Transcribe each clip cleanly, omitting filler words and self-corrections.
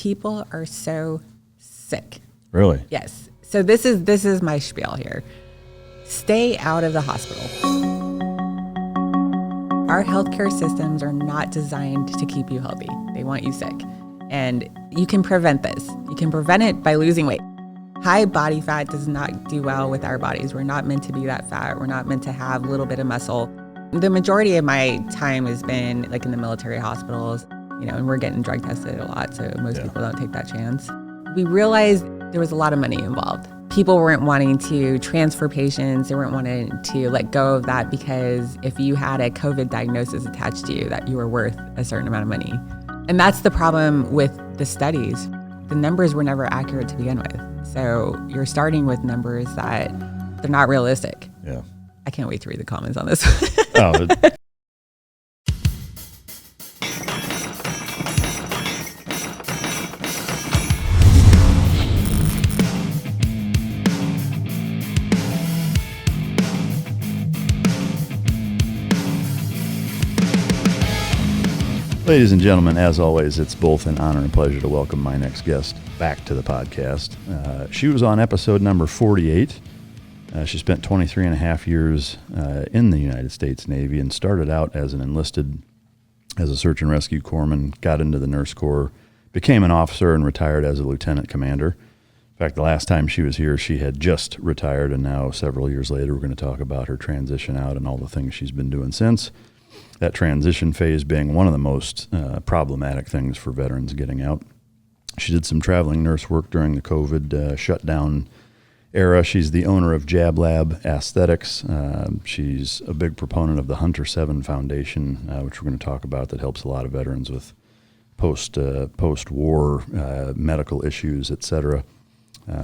people are so sick. Really? Yes. So this is my spiel here. Stay out of the hospital. Our healthcare systems are not designed to keep you healthy. They want you sick. And you can prevent this. You can prevent it by losing weight. High body fat does not do well with our bodies. We're not meant to be that fat. We're not meant to have a little bit of muscle. The majority of my time has been like in the military hospitals, and we're getting drug tested a lot, so most people don't take that chance. We realized there was a lot of money involved. People weren't wanting to transfer patients. They weren't wanting to let go of that because if you had a COVID diagnosis attached to you, that you were worth a certain amount of money. And that's the problem with the studies. The numbers were never accurate to begin with. So you're starting with numbers that they're not realistic. Yeah. I can't wait to read the comments on this. Ladies and gentlemen, as always, it's both an honor and pleasure to welcome my next guest back to the podcast. She was on episode number 48. She spent 23 and a half years in the United States Navy and started out as an enlisted, as a search and rescue corpsman, got into the nurse corps, became an officer, and retired as a lieutenant commander. In fact, the last time she was here, she had just retired, and now several years later, we're going to talk about her transition out and all the things she's been doing since. That transition phase being one of the most problematic things for veterans getting out. She did some traveling nurse work during the COVID shutdown era. She's the owner of Jab Lab Aesthetics. She's a big proponent of the Hunter 7 Foundation, which we're going to talk about, that helps a lot of veterans with post-war medical issues, etc.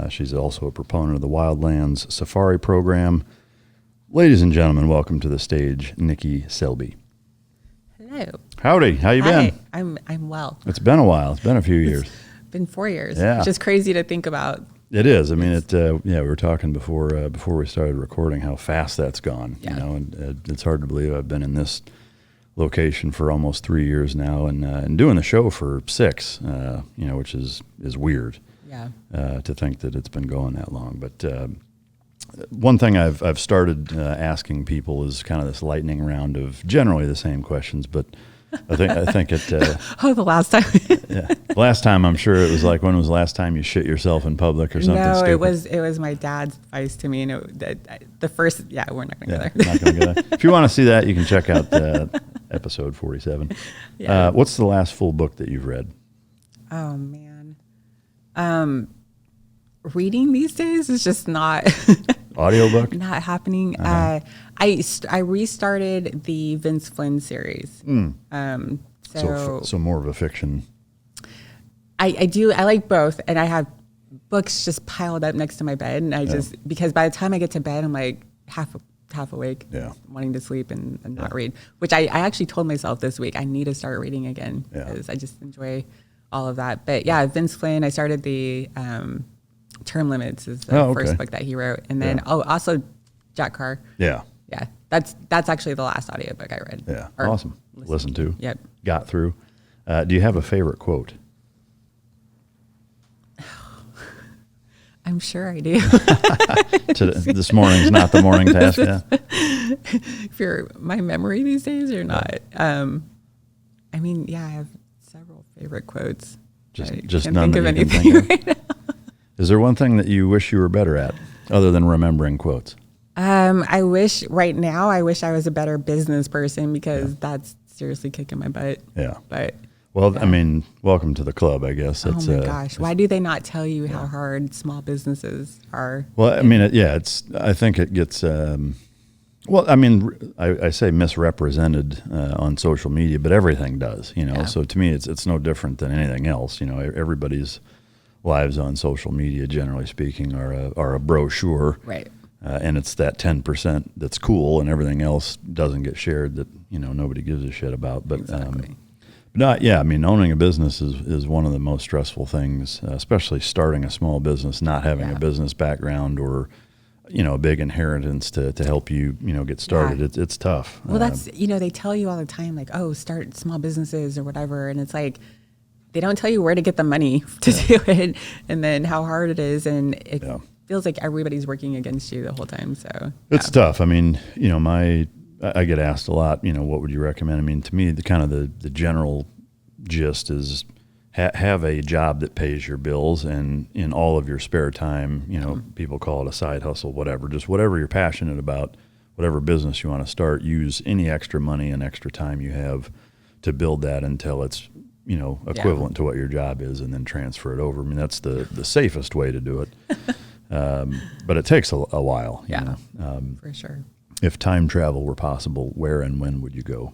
She's also a proponent of the Wildlands Safari program. Ladies and gentlemen, welcome to the stage, Nikki Selby. Hello. Howdy. How you been? I'm well. It's been a while. It's been a few years. Been 4 years. Yeah. Which is crazy to think about. It is. I mean, we were talking before we started recording how fast that's gone. Yeah. And it's hard to believe I've been in this location for almost 3 years now, and doing the show for 6. Which is weird. Yeah. To think that it's been going that long, but. One thing I've started asking people is kind of this lightning round of generally the same questions, but I think it. The last time. Yeah, last time I'm sure it was like, when was the last time you shit yourself in public or something? No, stupid? it was my dad's advice to me, and the first. Yeah, we're not going to go there. Not going to go there. If you want to see that, you can check out episode 47. Yeah. What's the last full book that you've read? Oh man, reading these days is just not. Audiobook? Not happening. Uh-huh. I restarted the Vince Flynn series. So more of a fiction. I do. I like both, and I have books just piled up next to my bed, and because by the time I get to bed, I'm like half awake, wanting to sleep and not read. Which I actually told myself this week I need to start reading again because I just enjoy all of that. But yeah, Vince Flynn. I started the. Term Limits is the first book that he wrote. And then, also Jack Carr. Yeah. Yeah. That's actually the last audiobook I read. Yeah. Awesome. Listen to. Yep. Got through. Do you have a favorite quote? I'm sure I do. This morning's not the morning to ask that. For my memory these days or not. I have several favorite quotes. Just can't none think that of you can anything think of. right now. Is there one thing that you wish you were better at other than remembering quotes? I wish I was a better business person because that's seriously kicking my butt. Yeah. But I mean, welcome to the club, I guess. Oh my gosh. Why do they not tell you how hard small businesses are? Well, I mean, I think it gets, I say misrepresented on social media, but everything does, So to me, it's no different than anything else. Everybody's lives on social media, generally speaking, are a brochure, right? And it's that 10% that's cool, and everything else doesn't get shared that nobody gives a shit about. But exactly. Owning a business is one of the most stressful things, especially starting a small business, not having a business background or a big inheritance to help you get started. Yeah. It's tough. Well, that's they tell you all the time, like, oh, start small businesses or whatever, and it's like, they don't tell you where to get the money to do it, and then how hard it is, and it feels like everybody's working against you the whole time. So it's tough. I mean, I get asked a lot, what would you recommend? I mean, to me, the general gist is have a job that pays your bills, and in all of your spare time, people call it a side hustle, whatever, just whatever you're passionate about, whatever business you want to start, use any extra money and extra time you have to build that until it's, equivalent to what your job is, and then transfer it over. I mean, that's the safest way to do it. But it takes a while. Yeah, for sure. If time travel were possible, where and when would you go?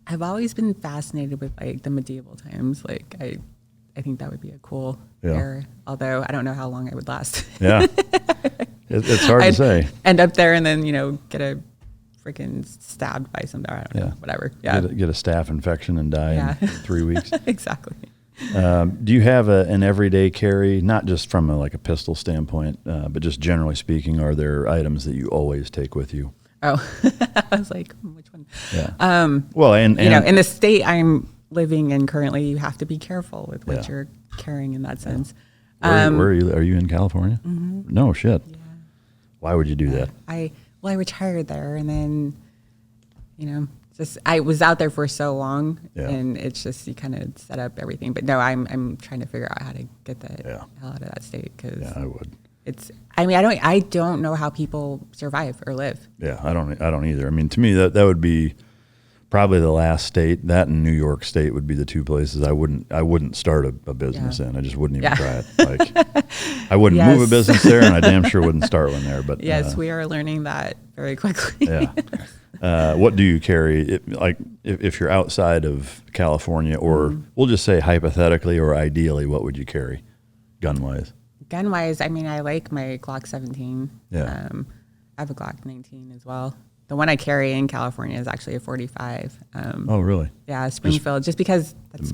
I've always been fascinated with like the medieval times. Like I think that would be a cool era. Although I don't know how long I would last. Yeah, it's hard to say. End up there and then get a freaking stabbed by something. I don't know. Whatever. Yeah. Get a staph infection and die in 3 weeks. Exactly. Do you have an everyday carry, not just from a pistol standpoint, but just generally speaking? Are there items that you always take with you? Oh, I was like, which one? Yeah. Well, and in the state I'm living in currently, you have to be careful with what you're carrying in that sense. Where are you? Are you in California? Mm-hmm. No shit. Yeah. Why would you do that? I retired there, and then, just I was out there for so long, and it's just you kind of set up everything. But no, I'm trying to figure out how to get the hell out of that state, because I would. I don't know how people survive or live. Yeah, I don't either. I mean, to me that would be probably the last state. That and New York State would be the two places I wouldn't start a business in. I just wouldn't even try it. I wouldn't move a business there, and I damn sure wouldn't start one there. But yes, we are learning that very quickly. What do you carry? If you're outside of California, or we'll just say hypothetically or ideally, what would you carry, gun-wise? Gun-wise, I mean, I like my Glock 17. Yeah. I have a Glock 19 as well. The one I carry in California is actually a 45. Oh, really? Yeah, Springfield. Just because that's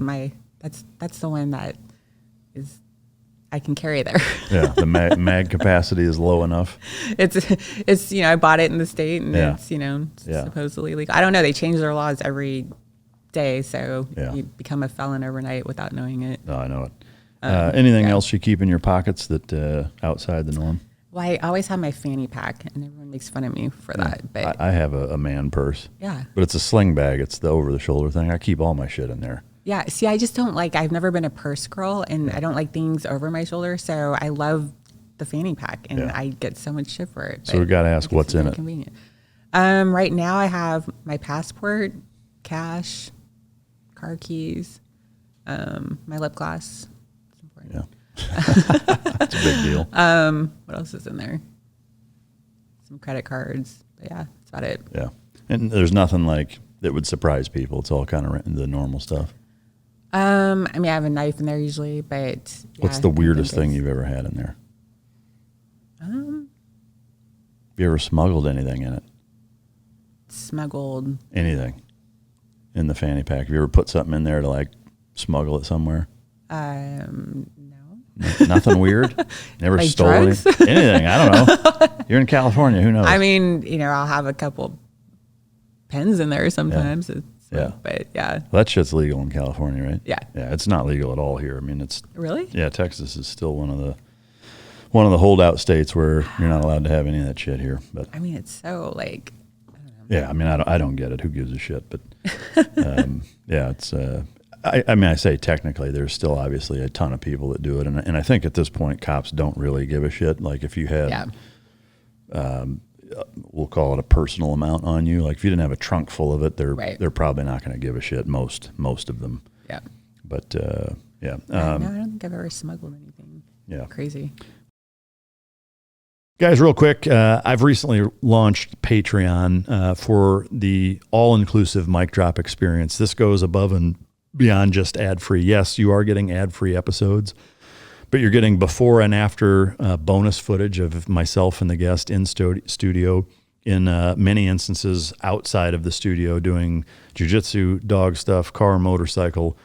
the one that is I can carry there. Yeah, the mag capacity is low enough. It's I bought it in the state, and it's supposedly legal. I don't know. They change their laws every day, so you become a felon overnight without knowing it. No, I know it. Anything else you keep in your pockets that outside the norm? Well, I always have my fanny pack, and everyone makes fun of me for that. But I have a man purse. Yeah. But it's a sling bag. It's the over-the-shoulder thing. I keep all my shit in there. Yeah. See, I just don't I've never been a purse girl, and I don't like things over my shoulder, so I love the fanny pack, and I get so much shit for it. So we got to ask what's in it. Convenient. Right now I have my passport, cash, car keys, my lip gloss. It's important. Yeah. It's a big deal. What else is in there? Some credit cards. But yeah, that's about it. Yeah. And there's nothing that would surprise people. It's all kind of the normal stuff. I mean, I have a knife in there usually, but what's the weirdest thing you've ever had in there? Have you ever smuggled anything in it? Smuggled anything in the fanny pack? Have you ever put something in there to smuggle it somewhere? No. Nothing weird? Never stole drugs? anything? I don't know. You're in California. Who knows? I mean, I'll have a couple pens in there sometimes. Yeah. But yeah. Well, that shit's legal in California, right? Yeah. Yeah, it's not legal at all here. I mean, it's... Really? Yeah, Texas is still one of the holdout states where you're not allowed to have any of that shit here. But I mean, it's so I don't know. Yeah, I mean, I don't get it. Who gives a shit? But yeah, it's... I mean, I say technically there's still obviously a ton of people that do it. And I think at this point, cops don't really give a shit. Like if you had, we'll call it a personal amount on you. Like if you didn't have a trunk full of it, they're probably not going to give a shit. Most of them. Yeah. But yeah. No, I don't think I've ever smuggled anything. Yeah. Crazy. Guys, real quick, I've recently launched Patreon for the all-inclusive mic drop experience. This goes above and beyond just ad-free. Yes, you are getting ad-free episodes, but you're getting before and after bonus footage of myself and the guest in studio, in many instances outside of the studio, doing jiu-jitsu, dog stuff, car, motorcycle,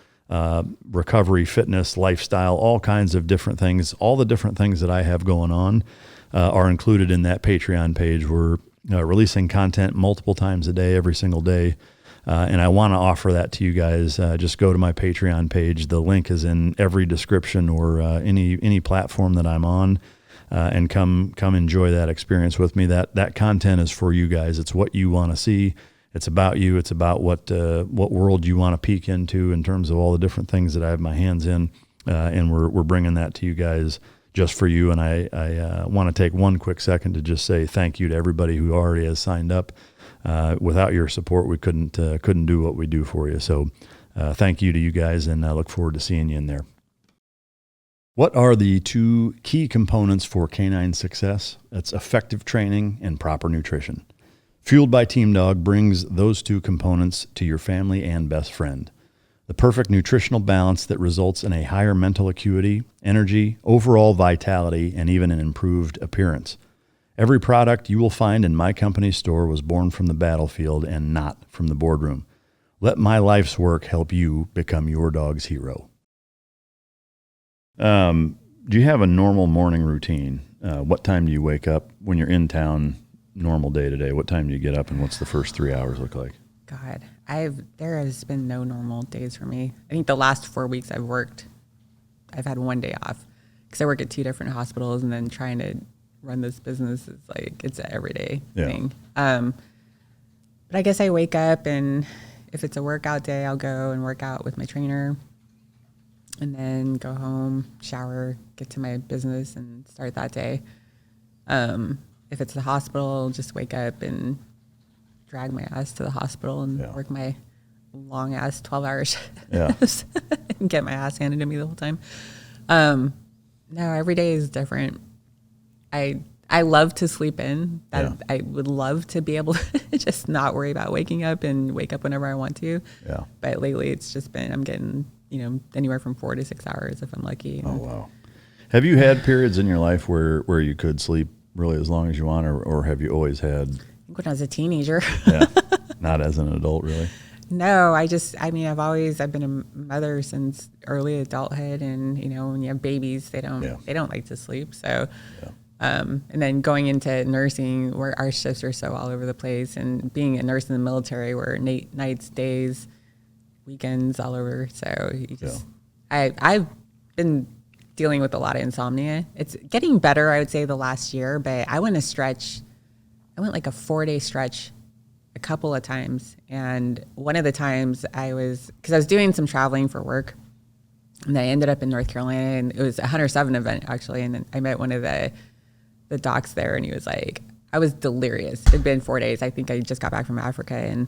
recovery, fitness, lifestyle, all kinds of different things. All the different things that I have going on are included in that Patreon page. We're releasing content multiple times a day, every single day. And I want to offer that to you guys. Just go to my Patreon page. The link is in every description or any platform that I'm on, and come enjoy that experience with me. That content is for you guys. It's what you want to see. It's about you. It's about what world you want to peek into in terms of all the different things that I have my hands in, and we're bringing that to you guys just for you. And I want to take one quick second to just say thank you to everybody who already has signed up. Without your support, we couldn't do what we do for you. So thank you to you guys, and I look forward to seeing you in there. What are the two key components for canine success? That's effective training and proper nutrition. Fueled by Team Dog brings those two components to your family and best friend. The perfect nutritional balance that results in a higher mental acuity, energy, overall vitality, and even an improved appearance. Every product you will find in my company's store was born from the battlefield and not from the boardroom. Let my life's work help you become your dog's hero. Do you have a normal morning routine? What time do you wake up when you're in town, normal day to day? What time do you get up, and what's the first 3 hours look like? God, there has been no normal days for me. I think the last 4 weeks I've had one day off because I work at 2 different hospitals, and then trying to run this business is like, it's an everyday thing. But I guess I wake up, and if it's a workout day, I'll go and work out with my trainer, and then go home, shower, get to my business, and start that day. If it's the hospital, just wake up and drag my ass to the hospital and work my long ass 12 hours and get my ass handed to me the whole time. No, every day is different. I love to sleep in. I would love to be able to just not worry about waking up and wake up whenever I want to. Yeah. But lately it's just been, I'm getting, anywhere from 4 to 6 hours if I'm lucky. Oh, wow. Have you had periods in your life where you could sleep really as long as you want, or have you always had? I think when I was a teenager. Not as an adult, really? No, I've been a mother since early adulthood, and when you have babies, they don't like to sleep. So, and then going into nursing, where our shifts are so all over the place, and being a nurse in the military, where nights, days, weekends, all over. So I've been dealing with a lot of insomnia. It's getting better, I would say, the last year, but I went like a 4-day stretch a couple of times. And one of the times because I was doing some traveling for work, and I ended up in North Carolina, and it was a Hunter 7 event, actually. And then I met one of the docs there, and he was like, I was delirious. It'd been 4 days. I think I just got back from Africa, and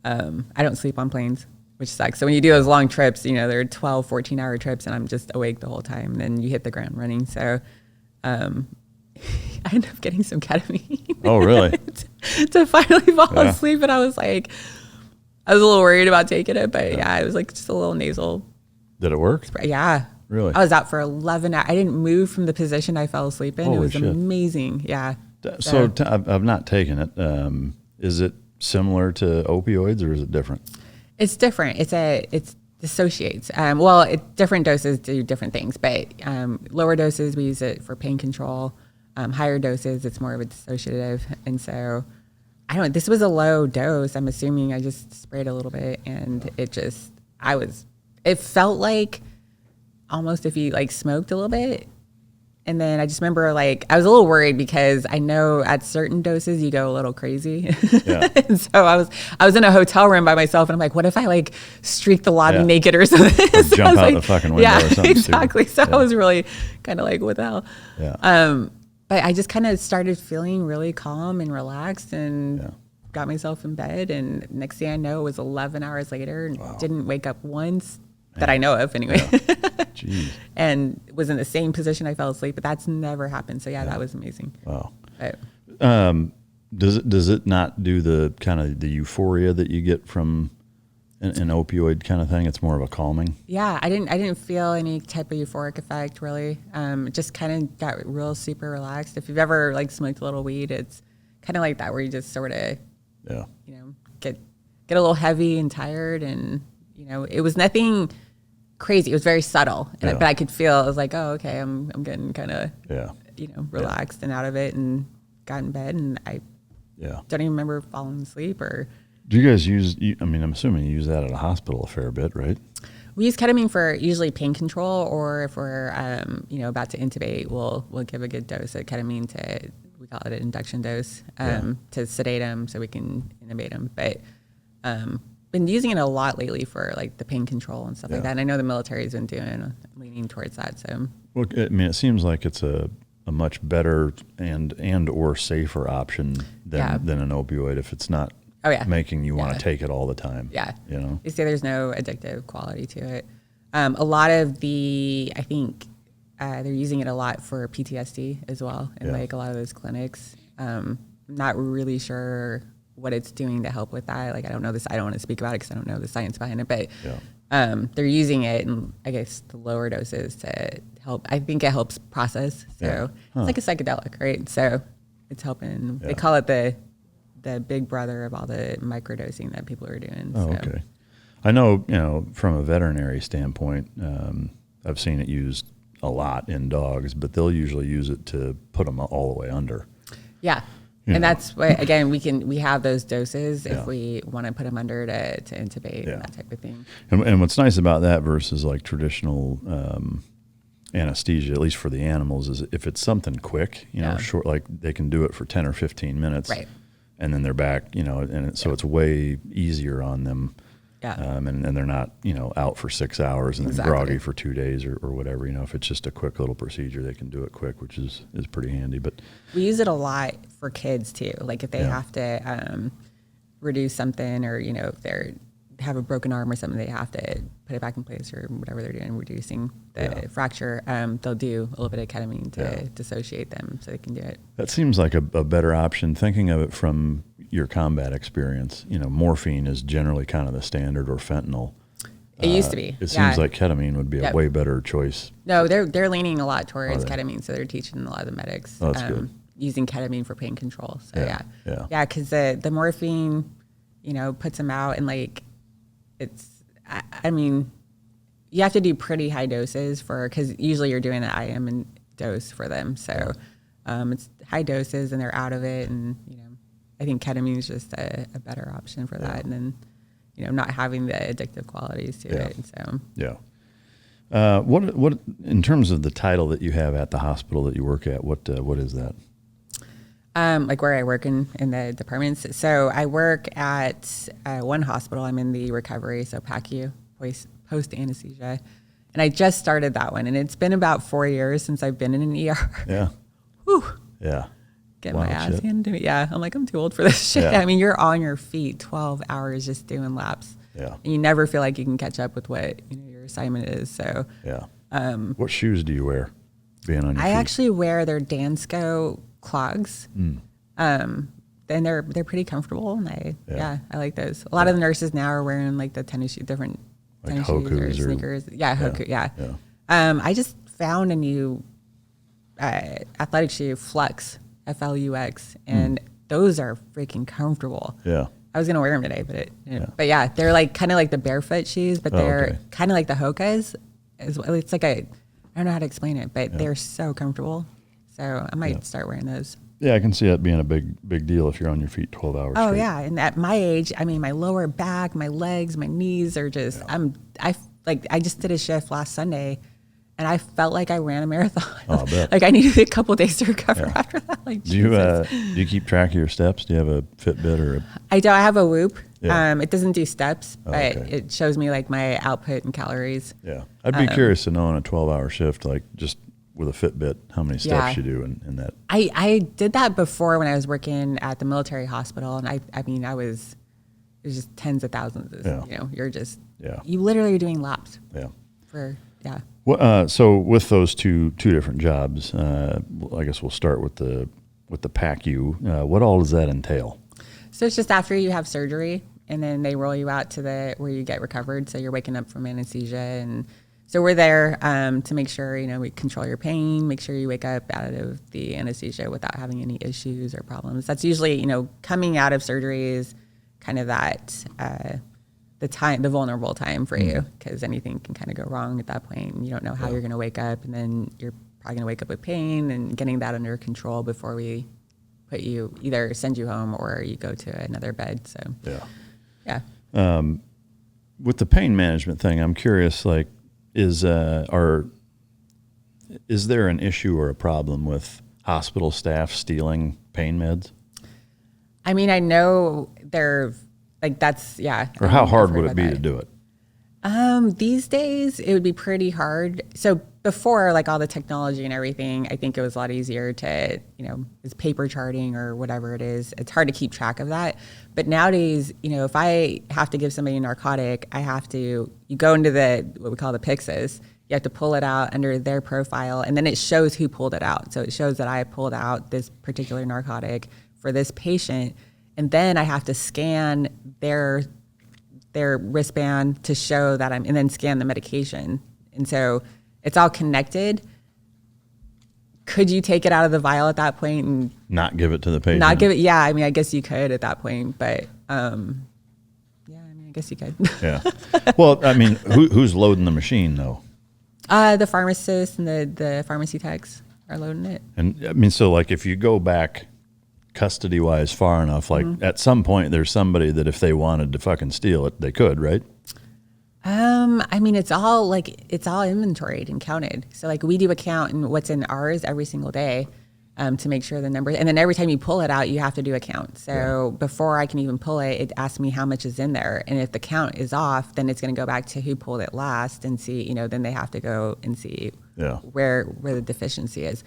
I don't sleep on planes, which sucks. So when you do those long trips, they're 12, 14-hour trips, and I'm just awake the whole time. And then you hit the ground running. So I ended up getting some ketamine. Oh, really? to finally fall asleep. And I was a little worried about taking it, but it was like just a little nasal. Did it work? Spray. Yeah. Really? I was out for 11 hours. I didn't move from the position I fell asleep in. Holy it was shit. Amazing. Yeah. So I've not taken it. Is it similar to opioids, or is it different? It's different. It dissociates. Different doses do different things, but lower doses, we use it for pain control. Higher doses, it's more of a dissociative. And so, this was a low dose. I'm assuming I just sprayed a little bit, and it felt like almost if you smoked a little bit. And then I just remember I was a little worried because I know at certain doses you go a little crazy. Yeah. And so I was in a hotel room by myself, and I'm like, what if I streak the lobby naked or something? Or jump out the fucking window or something. Exactly. So I was really kind of what the hell? Yeah. But I just kind of started feeling really calm and relaxed, and got myself in bed. And next thing I know, it was 11 hours later, and didn't wake up once that I know of anyway. Jeez. And was in the same position I fell asleep, but that's never happened. So that was amazing. Wow. But, does it not do the kind of the euphoria that you get from an opioid kind of thing? It's more of a calming. Yeah, I didn't feel any type of euphoric effect really. Just kind of got real super relaxed. If you've ever smoked a little weed, it's kind of like that, where you just sort of get a little heavy and tired, and it was nothing crazy. It was very subtle, but I could feel. I was like, oh, okay, I'm getting kind of relaxed and out of it, and got in bed, and I don't even remember falling asleep or. Do you guys use, I mean, I'm assuming you use that at a hospital a fair bit, right? We use ketamine for usually pain control, or if we're, about to intubate, we'll give a good dose of ketamine we call it an induction dose, to sedate them so we can intubate them. But been using it a lot lately for like the pain control and stuff like that. And I know the military's been leaning towards that. So, well, I mean, it seems like it's a much better and or safer option than an opioid if it's not making you want to take it all the time. Yeah. You say there's no addictive quality to it. A lot of I think they're using it a lot for PTSD as well in like a lot of those clinics. Not really sure what it's doing to help with that. Like, I don't know this. I don't want to speak about it because I don't know the science behind it, but they're using it in, I guess, the lower doses to help. I think it helps process. So it's like a psychedelic, right? So it's helping. They call it the big brother of all the microdosing that people are doing. Oh, okay. I know, from a veterinary standpoint, I've seen it used a lot in dogs, but they'll usually use it to put them all the way under. Yeah. And that's why, again, we have those doses if we want to put them under to intubate and that type of thing. And what's nice about that versus like traditional anesthesia, at least for the animals, is if it's something quick, short, like they can do it for 10 or 15 minutes. Right. And then they're back, and so it's way easier on them. Yeah. And they're not, out for 6 hours and then groggy for 2 days or whatever. If it's just a quick little procedure, they can do it quick, which is pretty handy. But we use it a lot for kids too. Like if they have to reduce something, or if they have a broken arm or something, they have to put it back in place or whatever they're doing, reducing the fracture. They'll do a little bit of ketamine to dissociate them so they can do it. That seems like a better option. Thinking of it from your combat experience, morphine is generally kind of the standard, or fentanyl. It used to be. It seems like ketamine would be a way better choice. No, they're leaning a lot towards ketamine, so they're teaching a lot of the medics using ketamine for pain control. So because the morphine, puts them out, and like I mean, you have to do pretty high doses because usually you're doing an IM dose for them. So it's high doses and they're out of it, and I think ketamine is just a better option for that, and then not having the addictive qualities to it. So what in terms of the title that you have at the hospital that you work at, what is that? Like where I work in the departments. So I work at one hospital. I'm in the recovery, so PACU, post anesthesia, and I just started that one, and it's been about 4 years since I've been in an ER. Yeah. Whew. Yeah. Get my ass handed to me. Yeah, I'm like, I'm too old for this shit. I mean, you're on your feet 12 hours just doing laps. Yeah. And you never feel like you can catch up with what your assignment is. So what shoes do you wear being on your feet? I actually wear their Dansko clogs. Then they're pretty comfortable, and I like those. A lot of the nurses now are wearing like the tennis shoes, different like tennis shoes or sneakers. Hoku. I just found a new athletic shoe, Flux, Flux, and those are freaking comfortable. Yeah. I was gonna wear them today, but they're like kind of like the barefoot shoes, but they're kind of like the Hokas. It's like I don't know how to explain it, but they're so comfortable. So I might start wearing those. Yeah, I can see that being a big deal if you're on your feet 12 hours Oh, straight. yeah. And at my age, I mean, my lower back, my legs, my knees are just, I just did a shift last Sunday, and I felt like I ran a marathon. Oh, I bet. Like I needed a couple of days to recover after that. Like, do you keep track of your steps? Do you have a Fitbit or I do. I have a Whoop. Yeah. It doesn't do steps, but it shows me like my output and calories. Yeah. I'd be curious to know on a 12-hour shift, like just with a Fitbit, how many steps you do in that. I did that before when I was working at the military hospital, and it was just tens of thousands. You're just you literally are doing laps. Well, so with those two different jobs, I guess we'll start with the PACU. What all does that entail? So it's just after you have surgery, and then they roll you out to where you get recovered. So you're waking up from anesthesia, and so we're there to make sure, we control your pain, make sure you wake up out of the anesthesia without having any issues or problems. That's usually, coming out of surgery is kind of that, the vulnerable time for you, because anything can kind of go wrong at that point. And you don't know how you're going to wake up, and then you're probably going to wake up with pain, and getting that under control before we either send you home or you go to another bed. So Yeah. With the pain management thing, I'm curious, like, is there an issue or a problem with hospital staff stealing pain meds? I mean, I know they're like, that's, yeah. Or how hard would it be to do it? These days it would be pretty hard. So before, like all the technology and everything, I think it was a lot easier to, it's paper charting or whatever it is. It's hard to keep track of that. But nowadays, if I have to give somebody a narcotic, you go into what we call the Pyxis. You have to pull it out under their profile, and then it shows who pulled it out. So it shows that I pulled out this particular narcotic for this patient, and then I have to scan their wristband to show that and then scan the medication. And so it's all connected. Could you take it out of the vial at that point and not give it to the patient? Not give it. Yeah. I mean, I guess you could at that point, but, I guess you could. Yeah. Well, I mean, who's loading the machine though? The pharmacists and the pharmacy techs are loading it. And I mean, so like if you go back custody wise far enough, like at some point there's somebody that if they wanted to fucking steal it, they could, right? I mean, it's all inventoried and counted. So like we do a count in what's in ours every single day, to make sure the numbers, and then every time you pull it out, you have to do a count. So before I can even pull it, it asks me how much is in there. And if the count is off, then it's going to go back to who pulled it last and see, then they have to go and see where the deficiency is.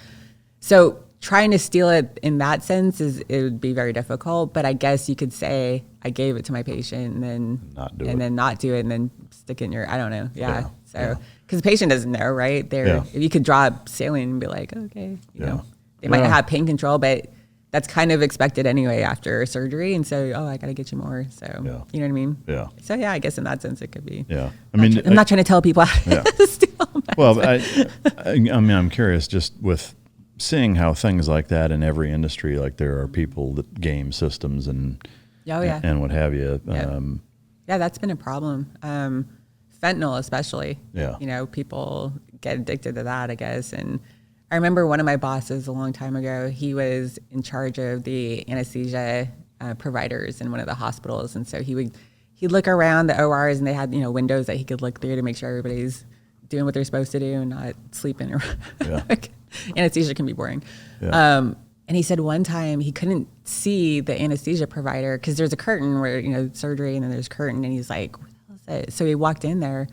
So trying to steal it in that sense it would be very difficult, but I guess you could say I gave it to my patient and then not do it and then stick it in your, I don't know. Yeah. So, cause the patient doesn't know, right? If you could draw a saline and be like, okay, you know, they might not have pain control, but that's kind of expected anyway after surgery. And so, I got to get you more. So, you know what I mean? Yeah. So I guess in that sense it could be. Yeah. I'm not trying to tell people how to steal meds. Well, I mean, I'm curious just with seeing how things like that in every industry, like there are people that game systems and and what have you. Yeah, that's been a problem. Fentanyl especially. Yeah. People get addicted to that, I guess. And I remember one of my bosses a long time ago, he was in charge of the anesthesia providers in one of the hospitals. And so he'd look around the ORs and they had, windows that he could look through to make sure everybody's doing what they're supposed to do and not sleeping. Anesthesia can be boring. Yeah. And he said one time he couldn't see the anesthesia provider because there's a curtain where, surgery and then there's a curtain. And he's like, what the hell is that? So he walked in there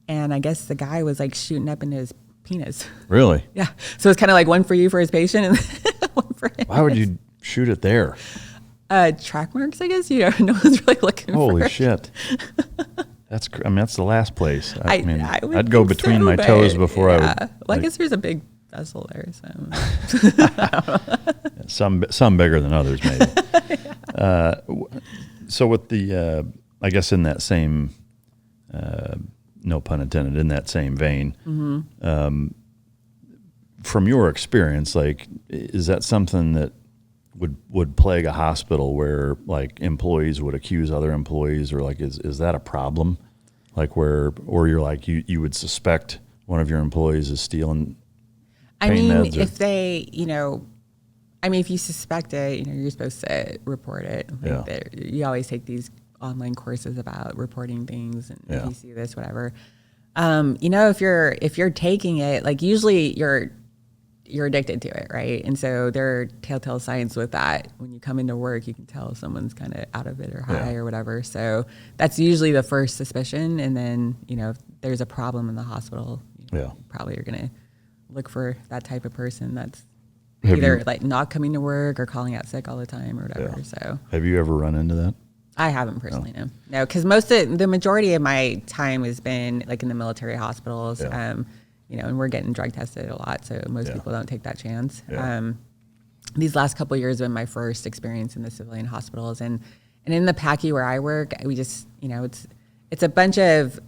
and I guess the guy was like shooting up into his penis. Really? Yeah. So it's kind of like one for you for his patient and one for him. Why would you shoot it there? Track marks, I guess. No one's really looking for it. Holy shit. That's the last place. I'd go between my toes before I would. Well, I guess there's a big vessel there. So. Some bigger than others, maybe. So with the, I guess in that same, no pun intended, in that same vein, from your experience, like, is that something that would plague a hospital where like employees would accuse other employees, or like is that a problem? Like or you're like you would suspect one of your employees is stealing pain meds? If they, if you suspect it, you're supposed to report it. You always take these online courses about reporting things, and if you see this, whatever. If you're taking it, like usually you're addicted to it, right? And so there are telltale signs with that. When you come into work, you can tell if someone's kind of out of it or high or whatever. So that's usually the first suspicion. And then, if there's a problem in the hospital, you probably are going to look for that type of person that's either like not coming to work or calling out sick all the time or whatever. So have you ever run into that? I haven't personally, no, because the majority of my time has been like in the military hospitals. And we're getting drug tested a lot, so most people don't take that chance. These last couple of years have been my first experience in the civilian hospitals, and in the PACU where I work, we just, it's a bunch of,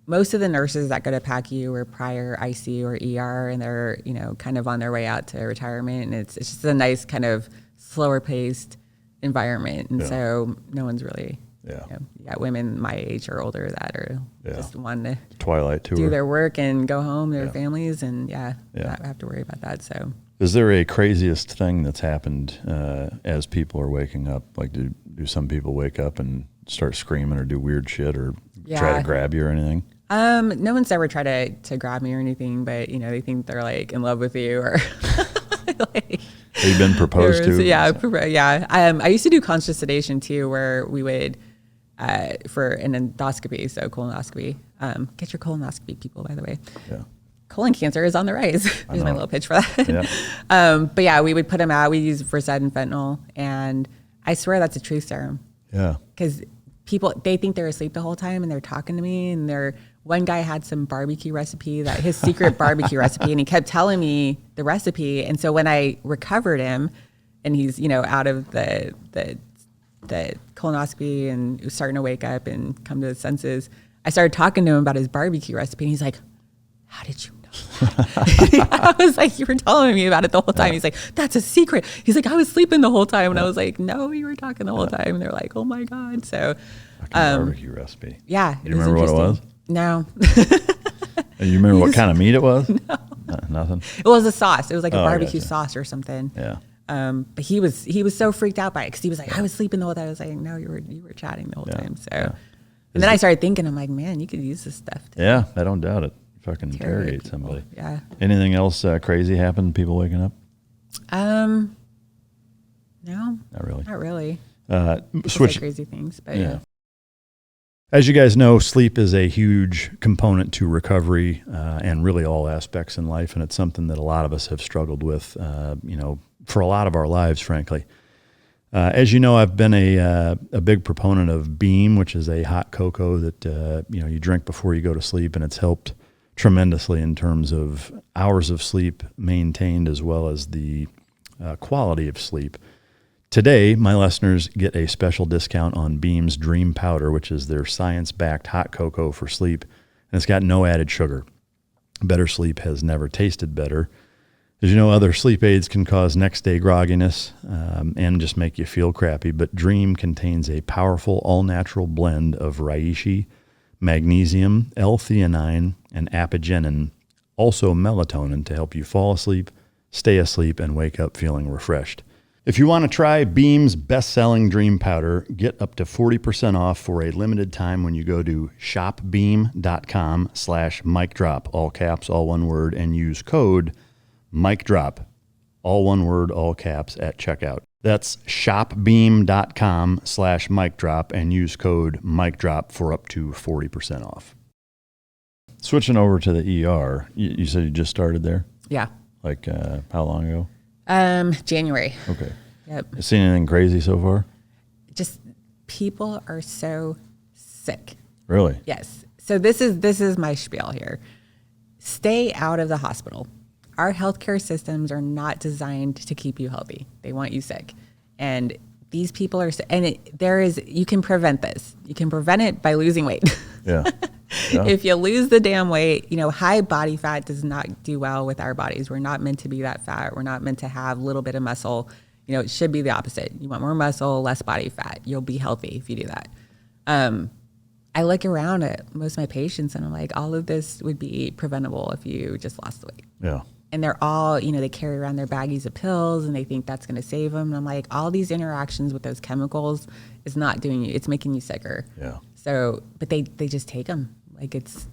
most of the nurses that go to PACU were prior ICU or ER, and they're, kind of on their way out to retirement, and it's just a nice kind of slower paced environment, and so no one's really. You got women my age or older that are just wanting to Twilight tour, do their work and go home to their families and not have to worry about that. So Is there a craziest thing that's happened as people are waking up? Like, do some people wake up and start screaming or do weird shit or try to grab you or anything? No one's ever tried to grab me or anything, but they think they're like in love with you or like. Have you been proposed to? Yeah. I used to do conscious sedation too, where we would, for an endoscopy, so colonoscopy, get your colonoscopy, people, by the way. Yeah. Colon cancer is on the rise. Here's my little pitch for that. Yeah. But yeah, we would put them out. We use Versed and fentanyl, and I swear that's a truth serum. Yeah. Because people, they think they're asleep the whole time, and they're talking to me, and one guy had some barbecue recipe, his secret barbecue recipe, and he kept telling me the recipe. And so when I recovered him, and he's out of the colonoscopy and was starting to wake up and come to his senses, I started talking to him about his barbecue recipe, and he's like, "How did you know?" I was like, "You were telling me about it the whole time." He's like, "That's a secret." He's like, "I was sleeping the whole time." And I was like, "No, you were talking the whole time." And they're like, "Oh my God." So barbecue recipe. Yeah. You remember what it was? No. And you remember what kind of meat it was? No. Nothing. It was a sauce. It was like a barbecue gotcha. Sauce or something. Yeah. But he was so freaked out by it because he was like, "I was sleeping the whole time." I was like, "No, you were chatting the whole time." So, and then I started thinking, I'm like, "Man, you could use this stuff." Yeah, I don't doubt it. Fucking interrogate somebody. Yeah. Anything else crazy happened? People waking up? No, Not really. not really. Switch Crazy things, but yeah. As you guys know, sleep is a huge component to recovery and really all aspects in life, and it's something that a lot of us have struggled with, for a lot of our lives, frankly. As you know, I've been a big proponent of Beam, which is a hot cocoa that you drink before you go to sleep, and it's helped tremendously in terms of hours of sleep maintained as well as the quality of sleep. Today, my listeners get a special discount on Beam's Dream Powder, which is their science-backed hot cocoa for sleep, and it's got no added sugar. Better sleep has never tasted better. As you know, other sleep aids can cause next-day grogginess and just make you feel crappy, but Dream contains a powerful all-natural blend of reishi, magnesium, L-theanine, and apigenin, also melatonin to help you fall asleep, stay asleep, and wake up feeling refreshed. If you want to try Beam's best-selling Dream Powder, get up to 40% off for a limited time when you go to shopbeam.com/micdrop, all caps, all one word, and use code MicDrop, all one word, all caps at checkout. That's shopbeam.com/MicDrop and use code MicDrop for up to 40% off. Switching over to the ER, you said you just started there? Yeah. Like how long ago? January. Okay. Yep. You seen anything crazy so far? Just people are so sick. Really? Yes. So this is my spiel here. Stay out of the hospital. Our healthcare systems are not designed to keep you healthy. They want you sick. And these people are, you can prevent this. You can prevent it by losing weight. Yeah. If you lose the damn weight, high body fat does not do well with our bodies. We're not meant to be that fat. We're not meant to have a little bit of muscle. It should be the opposite. You want more muscle, less body fat. You'll be healthy if you do that. I look around at most of my patients and I'm like, all of this would be preventable if you just lost the weight. Yeah. And they're all, they carry around their baggies of pills and they think that's going to save them. And I'm like, all these interactions with those chemicals is not doing you, it's making you sicker. Yeah. So, but they just take them like it's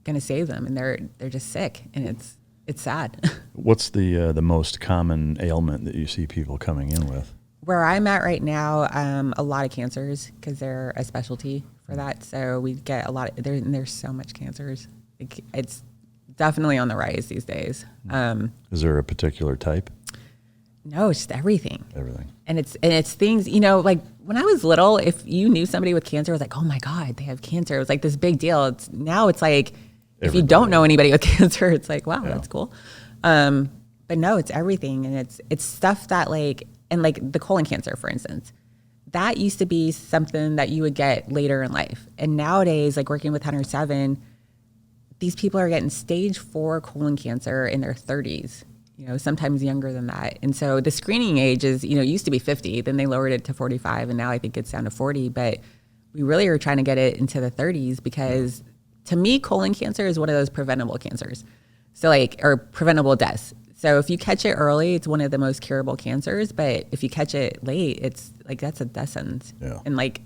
going to save them, and they're just sick, and it's sad. What's the most common ailment that you see people coming in with? Where I'm at right now, a lot of cancers, because they're a specialty for that. So we get a lot of, there's so much cancers. It's definitely on the rise these days. Is there a particular type? No, it's just everything. Everything. And it's things, like when I was little, if you knew somebody with cancer, it was like, oh my God, they have cancer. It was like this big deal. Now it's like, if you don't know anybody with cancer, it's like, wow, that's cool. But no, it's everything. And it's stuff that like the colon cancer, for instance, that used to be something that you would get later in life. And nowadays, like working with 107, these people are getting stage 4 colon cancer in their 30s. Sometimes younger than that. And so the screening age is, used to be 50, then they lowered it to 45, and now I think it's down to 40. But we really are trying to get it into the 30s because to me, colon cancer is one of those preventable cancers. So or preventable deaths. So if you catch it early, it's one of the most curable cancers. But if you catch it late, it's like that's a death sentence. Yeah. And like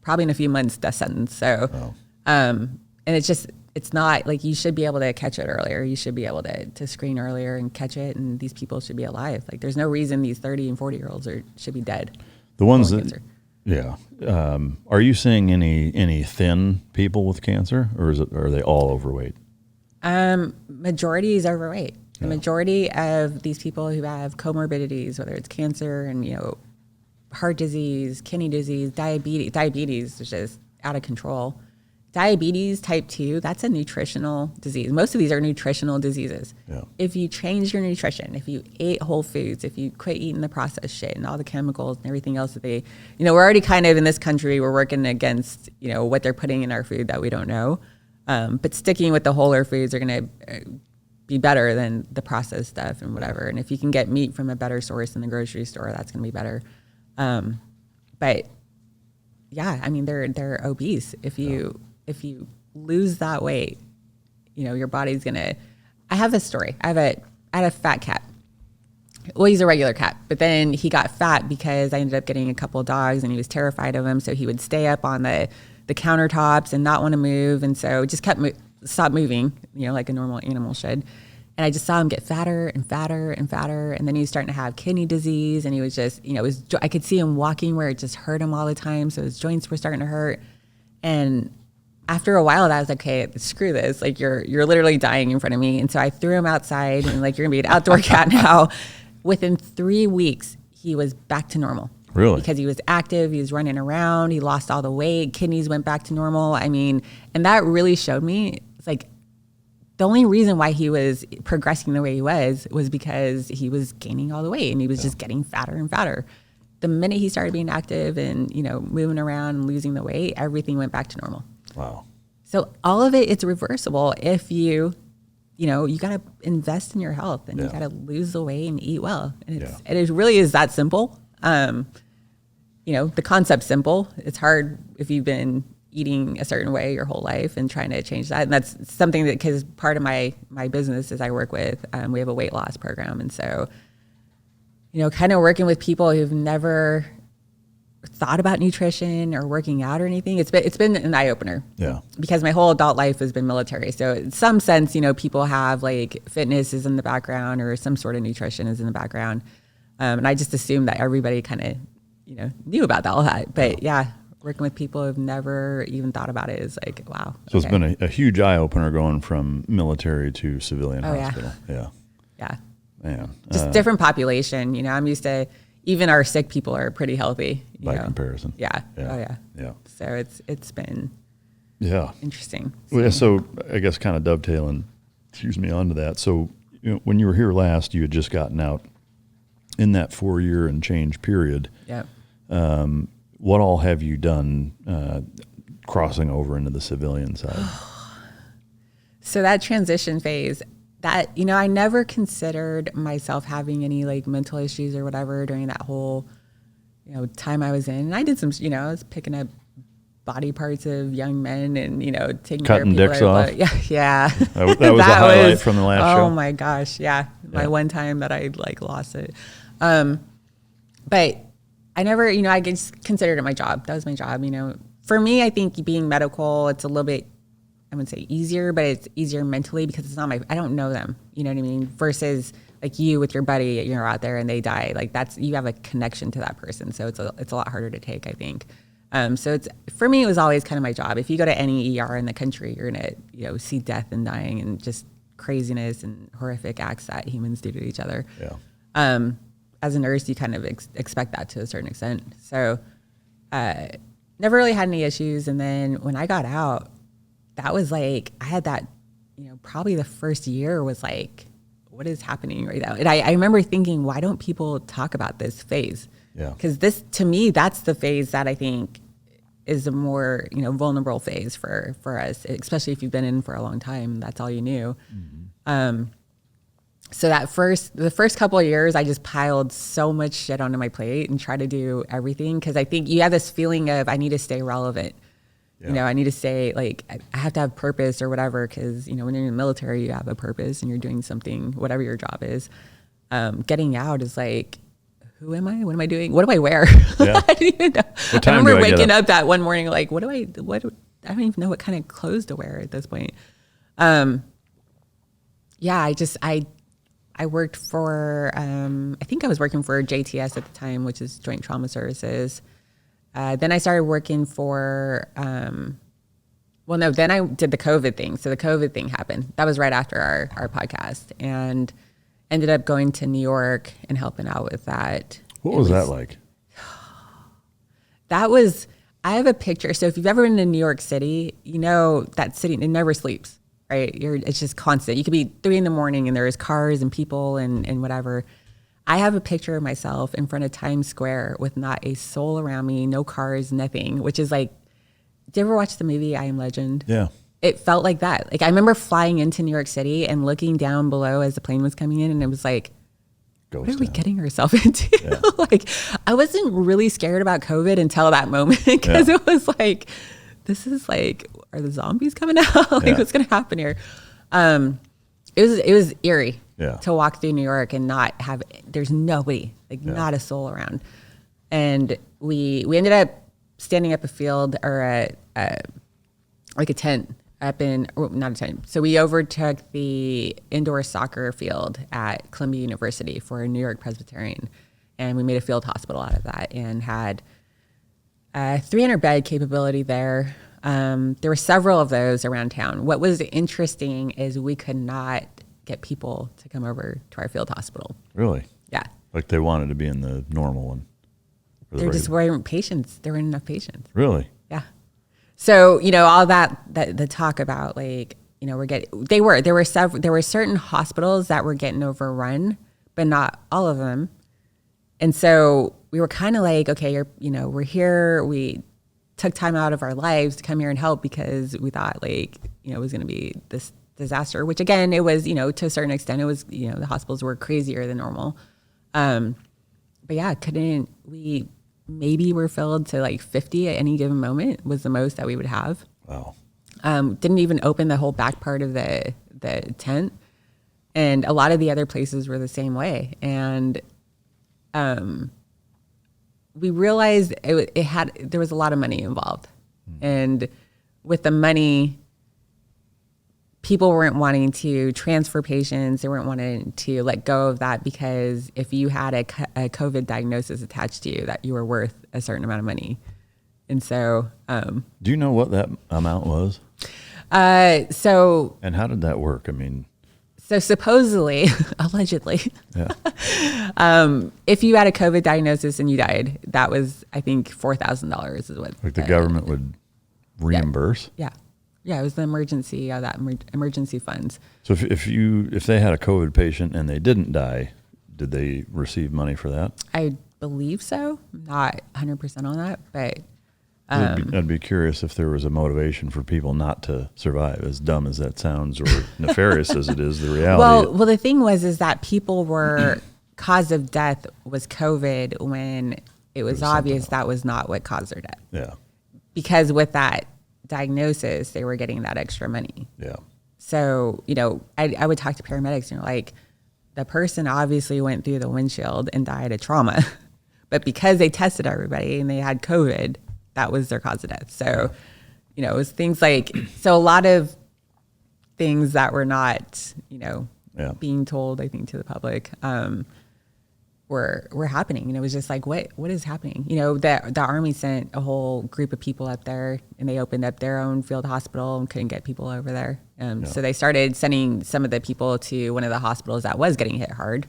probably in a few months, death sentence. So, Wow. and it's not like you should be able to catch it earlier. You should be able to screen earlier and catch it. And these people should be alive. Like there's no reason these 30 and 40-year-olds should be dead. The ones colon that, cancer. yeah. Are you seeing any thin people with cancer, or are they all overweight? Majority is overweight. The majority of these people who have comorbidities, whether it's cancer and, heart disease, kidney disease, diabetes is just out of control. Diabetes type 2, that's a nutritional disease. Most of these are nutritional diseases. Yeah. If you change your nutrition, if you ate whole foods, if you quit eating the processed shit and all the chemicals and everything else that they, we're already kind of in this country, we're working against, what they're putting in our food that we don't know. But sticking with the wholer foods are going to be better than the processed stuff and whatever. And if you can get meat from a better source in the grocery store, that's going to be better. But yeah, I mean, they're obese. If you lose that weight, your body's going to, I have a story. I had a fat cat. Well, he's a regular cat, but then he got fat because I ended up getting a couple of dogs and he was terrified of them. So he would stay up on the countertops and not want to move. And so just stopped moving, like a normal animal should. And I just saw him get fatter and fatter and fatter. And then he was starting to have kidney disease. And he was just, I could see him walking where it just hurt him all the time. So his joints were starting to hurt. And after a while, I was like, okay, screw this. Like you're literally dying in front of me. And so I threw him outside and like, you're gonna be an outdoor cat now. Within 3 weeks, he was back to normal. Really? Because he was active, he was running around, he lost all the weight, kidneys went back to normal. I mean, and that really showed me, it's like, the only reason why he was progressing the way he was because he was gaining all the weight and he was just getting fatter and fatter. The minute he started being active and, moving around and losing the weight, everything went back to normal. Wow. So all of it's reversible if you got to invest in your health and you got to lose the weight and eat well. And it really is that simple. The concept's simple. It's hard if you've been eating a certain way your whole life and trying to change that. And that's something that, because part of my business is I work with, we have a weight loss program. And so, kind of working with people who've never thought about nutrition or working out or anything, it's been an eye opener. Yeah. Because my whole adult life has been military. So in some sense, people have like fitness is in the background or some sort of nutrition is in the background. And I just assumed that everybody kind of, knew about all that. But working with people who've never even thought about it is like, wow. So it's been a huge eye opener going from military to civilian hospital. Yeah. Yeah. Man. Just different population. I'm used to, even our sick people are pretty healthy. By comparison. Yeah. Yeah. Oh yeah. Yeah. So it's been interesting. Well, yeah, so I guess kind of dovetailing, onto that. So when you were here last, you had just gotten out in that 4-year and change period. Yeah. What all have you done crossing over into the civilian side? So that transition phase, that, I never considered myself having any like mental issues or whatever during that whole, time I was in. And I did some, I was picking up body parts of young men and, taking Cutting care of dicks people. off? Yeah. That was a highlight from the last show. Oh my gosh. Yeah. My one time that I like lost it. But I never, I just considered it my job. That was my job. For me, I think being medical, it's a little bit, I wouldn't say easier, but it's easier mentally because it's not I don't know them. You know what I mean? Versus like you with your buddy, you're out there and they die. Like you have a connection to that person. So it's a lot harder to take, I think. So for me, it was always kind of my job. If you go to any ER in the country, you're going to, see death and dying and just craziness and horrific acts that humans do to each other. Yeah. As a nurse, you kind of expect that to a certain extent. So never really had any issues. And then when I got out, that was like, I had that, probably the first year was like, what is happening right now? And I remember thinking, why don't people talk about this phase? Yeah. Because this, to me, that's the phase that I think is a more, vulnerable phase for us, especially if you've been in for a long time. That's all you knew. Mm-hmm. So the first couple of years, I just piled so much shit onto my plate and tried to do everything because I think you have this feeling of I need to stay relevant. You know, I need to say, like, I have to have purpose or whatever, because, you know, when you're in the military, you have a purpose and you're doing something, whatever your job is. Getting out is like, who am I? What am I doing? What do I wear? Yeah. I didn't even know. What I time remember do I get waking up? up that one morning, like, I don't even know what kind of clothes to wear at this point. Yeah, I worked for, I think I was working for JTS at the time, which is Joint Trauma Services. Then I started working for, then I did the COVID thing. So the COVID thing happened. That was right after our podcast, and ended up going to New York and helping out with that. What was that like? I have a picture. So if you've ever been to New York City, you know that city, it never sleeps, right? It's just constant. You could be 3 a.m. and there's cars and people and whatever. I have a picture of myself in front of Times Square with not a soul around me, no cars, nothing, which is like, did you ever watch the movie I Am Legend? Yeah. It felt like that. Like, I remember flying into New York City and looking down below as the plane was coming in, and it was like, what are we getting ourselves into? Yeah. Like, I wasn't really scared about COVID until that moment, because it was like, this is like, are the zombies coming out? Like, what's going to happen here? It was eerie to walk through New York and not have, there's nobody, like not a soul around. And we ended up standing up a field or like a tent up in, not a tent. So we overtook the indoor soccer field at Columbia University for a New York Presbyterian. And we made a field hospital out of that and had 300 bed capability there. There were several of those around town. What was interesting is we could not get people to come over to our field hospital. Really? Yeah. Like they wanted to be in the normal one. There just weren't patients. There weren't enough patients. Really? Yeah. So, you know, all that the talk about, like, you know, there were certain hospitals that were getting overrun, but not all of them. And so we were kind of like, okay, we're here. We took time out of our lives to come here and help because we thought, like, you know, it was going to be this disaster, which again, it was, you know, to a certain extent, it was, you know, the hospitals were crazier than normal. But yeah, we maybe were filled to like 50 at any given moment was the most that we would have. Wow. Didn't even open the whole back part of the tent. And a lot of the other places were the same way. And we realized there was a lot of money involved. And with the money, people weren't wanting to transfer patients. They weren't wanting to let go of that, because if you had a COVID diagnosis attached to you, that you were worth a certain amount of money. And so, do you know what that amount was? And how did that work? I mean, so supposedly, allegedly, if you had a COVID diagnosis and you died, that was, I think, $4,000 is what. Like the government would reimburse? Yeah. Yeah, it was the emergency funds. So if they had a COVID patient and they didn't die, did they receive money for that? I believe so. Not 100% on that, but I'd be curious if there was a motivation for people not to survive, as dumb as that sounds, or nefarious as it is, the reality. Well, the thing was that people were, cause of death was COVID, when it was obvious that was not what caused their death. Yeah. Because with that diagnosis, they were getting that extra money. Yeah. So, you know, I would talk to paramedics and like, the person obviously went through the windshield and died of trauma, but because they tested everybody and they had COVID, that was their cause of death. So, you know, it was things like, so a lot of things that were not, you know, being told, I think, to the public, were happening. And it was just like, what is happening? You know, the Army sent a whole group of people up there, and they opened up their own field hospital and couldn't get people over there. So they started sending some of the people to one of the hospitals that was getting hit hard,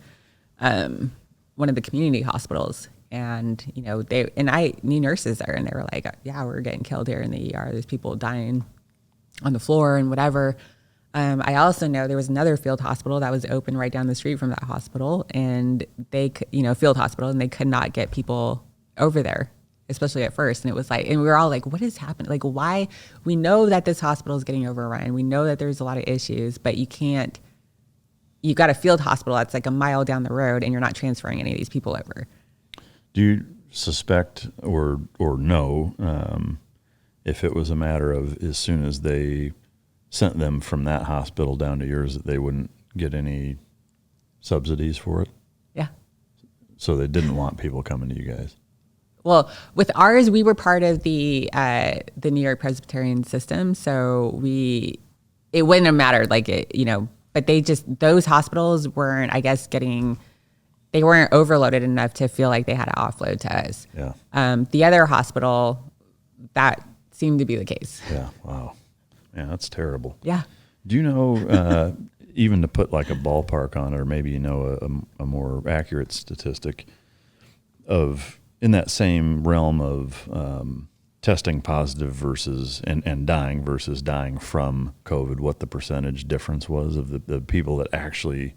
one of the community hospitals. And, you know, I knew nurses there, and they were like, yeah, we're getting killed here in the ER. There's people dying on the floor and whatever. I also know there was another field hospital that was open right down the street from that hospital, and field hospital, and they could not get people over there, especially at first. And it was like, and we were all like, what is happening? Like, why? We know that this hospital is getting overrun. We know that there's a lot of issues, but you got a field hospital that's like a mile down the road, and you're not transferring any of these people over. Do you suspect or know if it was a matter of as soon as they sent them from that hospital down to yours, that they wouldn't get any subsidies for it? Yeah. So they didn't want people coming to you guys? Well, with ours, we were part of the New York Presbyterian system, so it wouldn't have mattered, like it, but those hospitals weren't, I guess, they weren't overloaded enough to feel like they had to offload to us. Yeah. The other hospital, that seemed to be the case. Yeah. Wow. Yeah, that's terrible. Yeah. Do you know, even to put like a ballpark on it, or maybe a more accurate statistic of, in that same realm of testing positive versus and dying versus dying from COVID, what the percentage difference was of the people that actually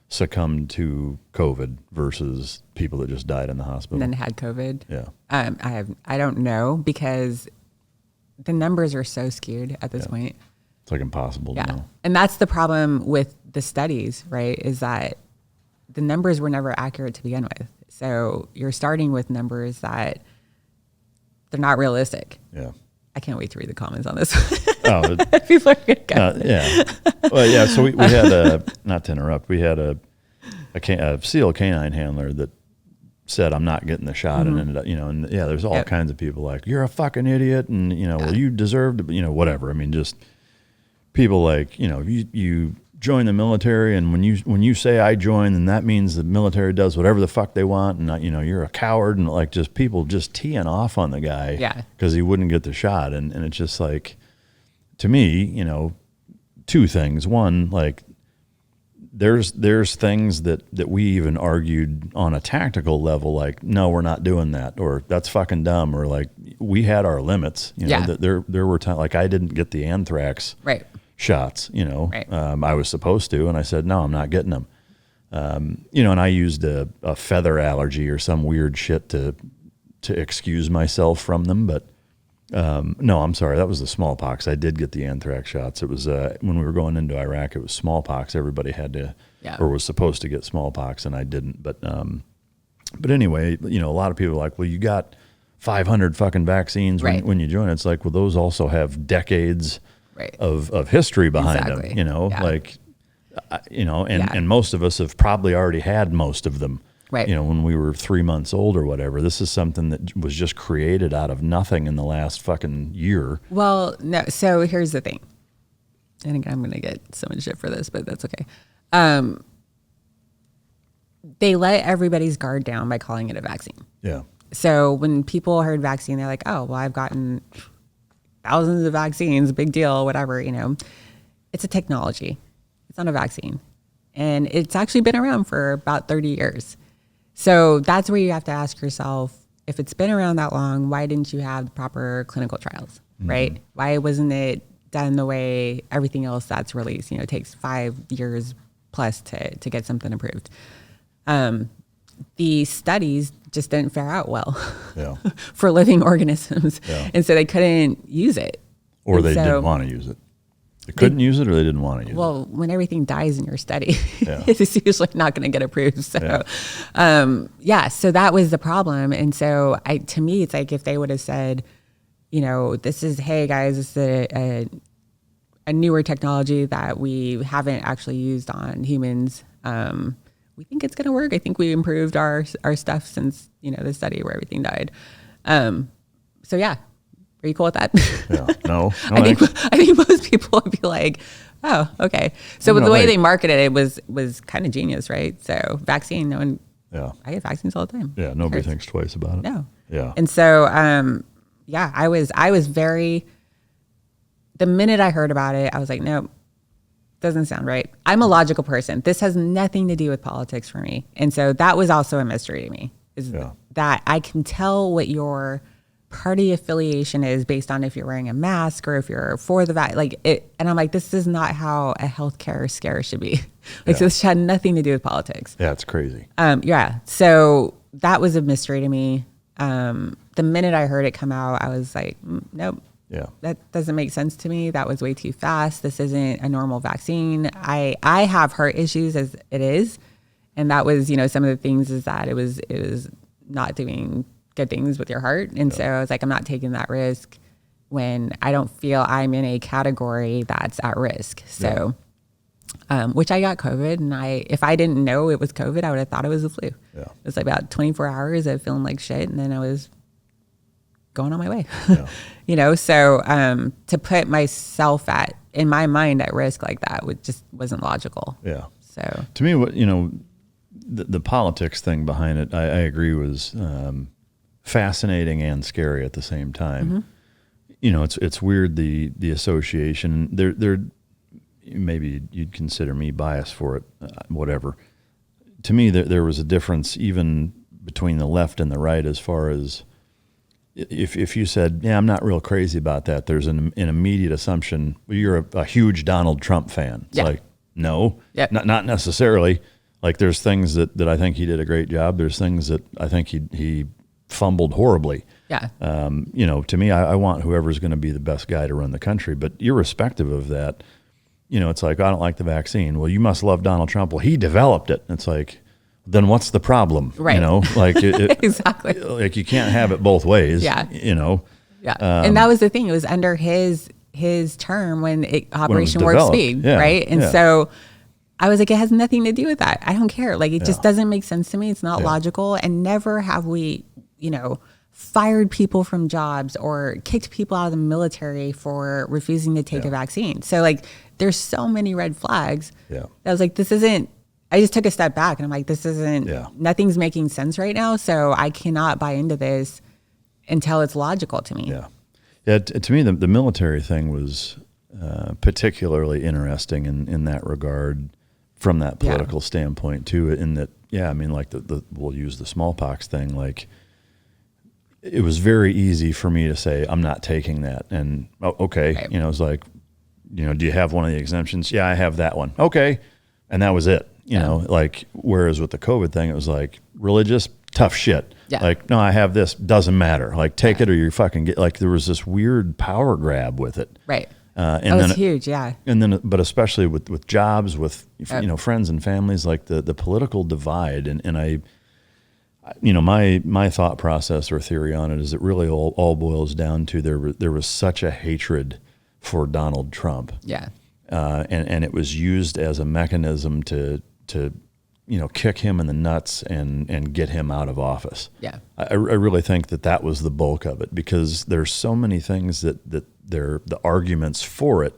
succumbed to COVID versus people that just died in the hospital and then had COVID? Yeah. I don't know, because the numbers are so skewed at this point. It's like impossible to know. And that's the problem with the studies, right? Is that the numbers were never accurate to begin with. So you're starting with numbers that they're not realistic. Yeah. I can't wait to read the comments on this. Oh, people are going to go. Yeah. Well, yeah. So we had not to interrupt, we had a SEAL canine handler that said, I'm not getting the shot, and ended up, and there's all kinds of people like, you're a fucking idiot, and, well, you deserve to, whatever. I mean, just people like, you join the military, and when you say I join, then that means the military does whatever the fuck they want, and you're a coward, and like just people just teeing off on the guy because he wouldn't get the shot, and it's just like, to me, two things. One, like there's things that we even argued on a tactical level, like, no, we're not doing that, or that's fucking dumb, or like we had our limits. That there were times, like I didn't get the anthrax shots, I was supposed to, and I said, no, I'm not getting them. And I used a feather allergy or some weird shit to excuse myself from them. But no, I'm sorry, that was the smallpox. I did get the anthrax shots. It was when we were going into Iraq, it was smallpox. Everybody had to, or was supposed to get smallpox, and I didn't. But anyway, a lot of people are like, well, you got 500 fucking vaccines when you join. It's like, well, those also have decades of history behind them, and most of us have probably already had most of them, when we were 3 months old or whatever. This is something that was just created out of nothing in the last fucking year. Well, no. So here's the thing. And again, I'm going to get so much shit for this, but that's okay. They let everybody's guard down by calling it a vaccine. Yeah. So when people heard vaccine, they're like, oh, well, I've gotten thousands of vaccines, big deal, whatever, It's a technology. It's not a vaccine. And it's actually been around for about 30 years. So that's where you have to ask yourself, if it's been around that long, why didn't you have the proper clinical trials, right? Why wasn't it done the way everything else that's released? It takes 5 years plus to get something approved. The studies just didn't fare out well for living organisms. Yeah. And so they couldn't use it. Or they didn't want to use it. They couldn't use it, or they didn't want to use it. Well, when everything dies in your study, it's usually not going to get approved. So, so that was the problem. And so to me, it's like if they would have said, this is, hey guys, this is a newer technology that we haven't actually used on humans. We think it's going to work. I think we improved our stuff since, the study where everything died. So yeah. Are you cool with that? Yeah. No. I think most people would be like, oh, okay. So with the way they marketed it was kind of genius, right? So vaccine, no one. Yeah. I get vaccines all the time. Yeah. Nobody thinks twice about it. No. Yeah. And so, I was very. The minute I heard about it, I was like, nope, doesn't sound right. I'm a logical person. This has nothing to do with politics for me, and so that was also a mystery to me. That I can tell what your party affiliation is based on if you're wearing a mask or if you're for the and I'm like, this is not how a healthcare scare should be. So this had nothing to do with politics. Yeah, it's crazy. So that was a mystery to me. The minute I heard it come out, I was like, nope. Yeah. That doesn't make sense to me. That was way too fast. This isn't a normal vaccine. I have heart issues as it is. And that was, some of the things is that it was not doing good things with your heart. And so I was like, I'm not taking that risk. when I don't feel I'm in a category that's at risk. So, which I got COVID, and if I didn't know it was COVID, I would have thought it was the flu. Yeah. It was like about 24 hours of feeling like shit, and then I was going on my way. Yeah. So to put myself in my mind at risk like that just wasn't logical. Yeah. So to me, what the politics thing behind it, I agree, was fascinating and scary at the same time. It's weird, the association. There maybe you'd consider me biased for it, whatever. To me, there was a difference even between the left and the right as far as if you said, yeah, I'm not real crazy about that, there's an immediate assumption, well, you're a huge Donald Trump fan. It's like, no, not necessarily. Like, there's things that I think he did a great job. There's things that I think he fumbled horribly. Yeah. To me, I want whoever's going to be the best guy to run the country. But irrespective of that, it's like, I don't like the vaccine. Well, you must love Donald Trump. Well, he developed it. It's like, then what's the problem? Right. Like exactly. Like, you can't have it both ways. Yeah. Yeah. And that was the thing. It was under his term when Operation Warp Speed, right? And so I was like, it has nothing to do with that. I don't care. Like, it just doesn't make sense to me. It's not logical. And never have we, fired people from jobs or kicked people out of the military for refusing to take a vaccine. So, like, there's so many red flags. Yeah. I was like, I just took a step back and I'm like, nothing's making sense right now. So I cannot buy into this until it's logical to me. Yeah. Yeah. To me, the military thing was particularly interesting in that regard, from that political standpoint too, in that, like we'll use the smallpox thing. Like, it was very easy for me to say, I'm not taking that. And okay. Right. It's like, do you have one of the exemptions? Yeah, I have that one. Okay. And that was it. Like, whereas with the COVID thing, it was like, religious, tough shit. Yeah. Like, no, I have this, doesn't matter. Like, take it or you fucking get, like, there was this weird power grab with it. Right. And then huge. Yeah. And then, but especially with jobs, with, friends and families, like the political divide. And I my thought process or theory on it is it really all boils down to there was such a hatred for Donald Trump. Yeah. And it was used as a mechanism to kick him in the nuts and get him out of office. Yeah. I really think that was the bulk of it, because there's so many things that the arguments for it,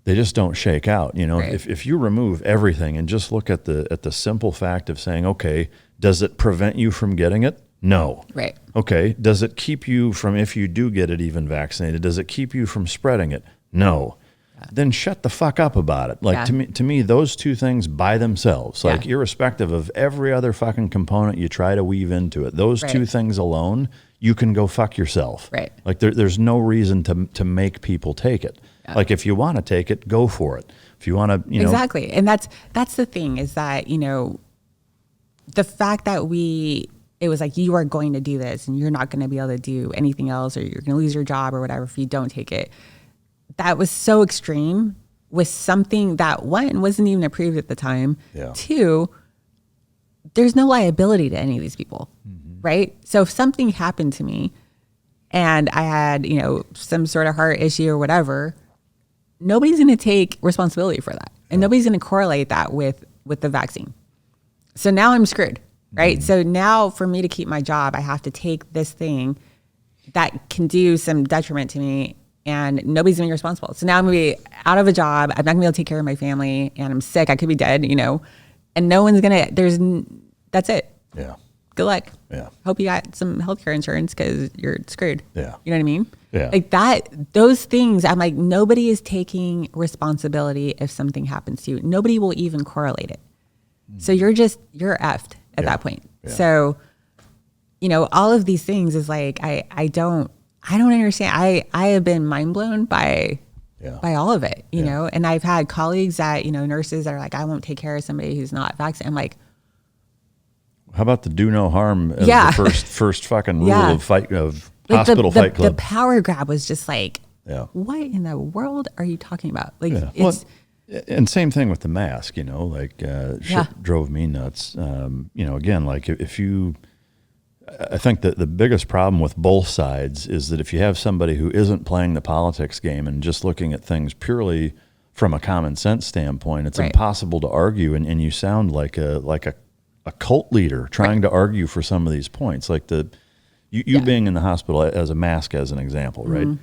they just don't shake out. Right. If you remove everything and just look at the simple fact of saying, okay, does it prevent you from getting it? No. Right. Okay. Does it keep you from, if you do get it even vaccinated, does it keep you from spreading it? No. Then shut the fuck up about it. Like, to me, those two things by themselves, like, irrespective of every other fucking component you try to weave into it, those two things alone, you can go fuck yourself. Right. Like, there's no reason to make people take it. Yeah. Like, if you want to take it, go for it. If you want to, Exactly. And that's the thing, is that, the fact that it was like, you are going to do this and you're not going to be able to do anything else, or you're going to lose your job or whatever if you don't take it. That was so extreme with something that, one, wasn't even approved at the time. Yeah. Two, there's no liability to any of these people, right? So if something happened to me and I had, some sort of heart issue or whatever, nobody's going to take responsibility for that. And nobody's going to correlate that with the vaccine. So now I'm screwed, right? So now for me to keep my job, I have to take this thing that can do some detriment to me, and nobody's going to be responsible. So now I'm going to be out of a job. I'm not going to be able to take care of my family, and I'm sick. I could be dead, and no one's going to, that's it. Yeah. Good luck. Yeah. Hope you got some healthcare insurance, because you're screwed. Yeah. You know what I mean? Yeah. Like those things, I'm like, nobody is taking responsibility if something happens to you. Nobody will even correlate it. So you're effed at that point. Yeah. So, all of these things is like, I don't understand. I have been mind blown by all of it, you know, and I've had colleagues that, nurses that are like, I won't take care of somebody who's not vaccinated. I'm like, how about the do no harm as the first fucking rule of hospital fight club? The power grab was just like, what in the world are you talking about? Like, and same thing with the mask, shit drove me nuts. Again, like, if you, I think that the biggest problem with both sides is that if you have somebody who isn't playing the politics game and just looking at things purely from a common sense standpoint, it's impossible to argue, and you sound like a cult leader trying to argue for some of these points, like you being in the hospital as a mask as an example, right?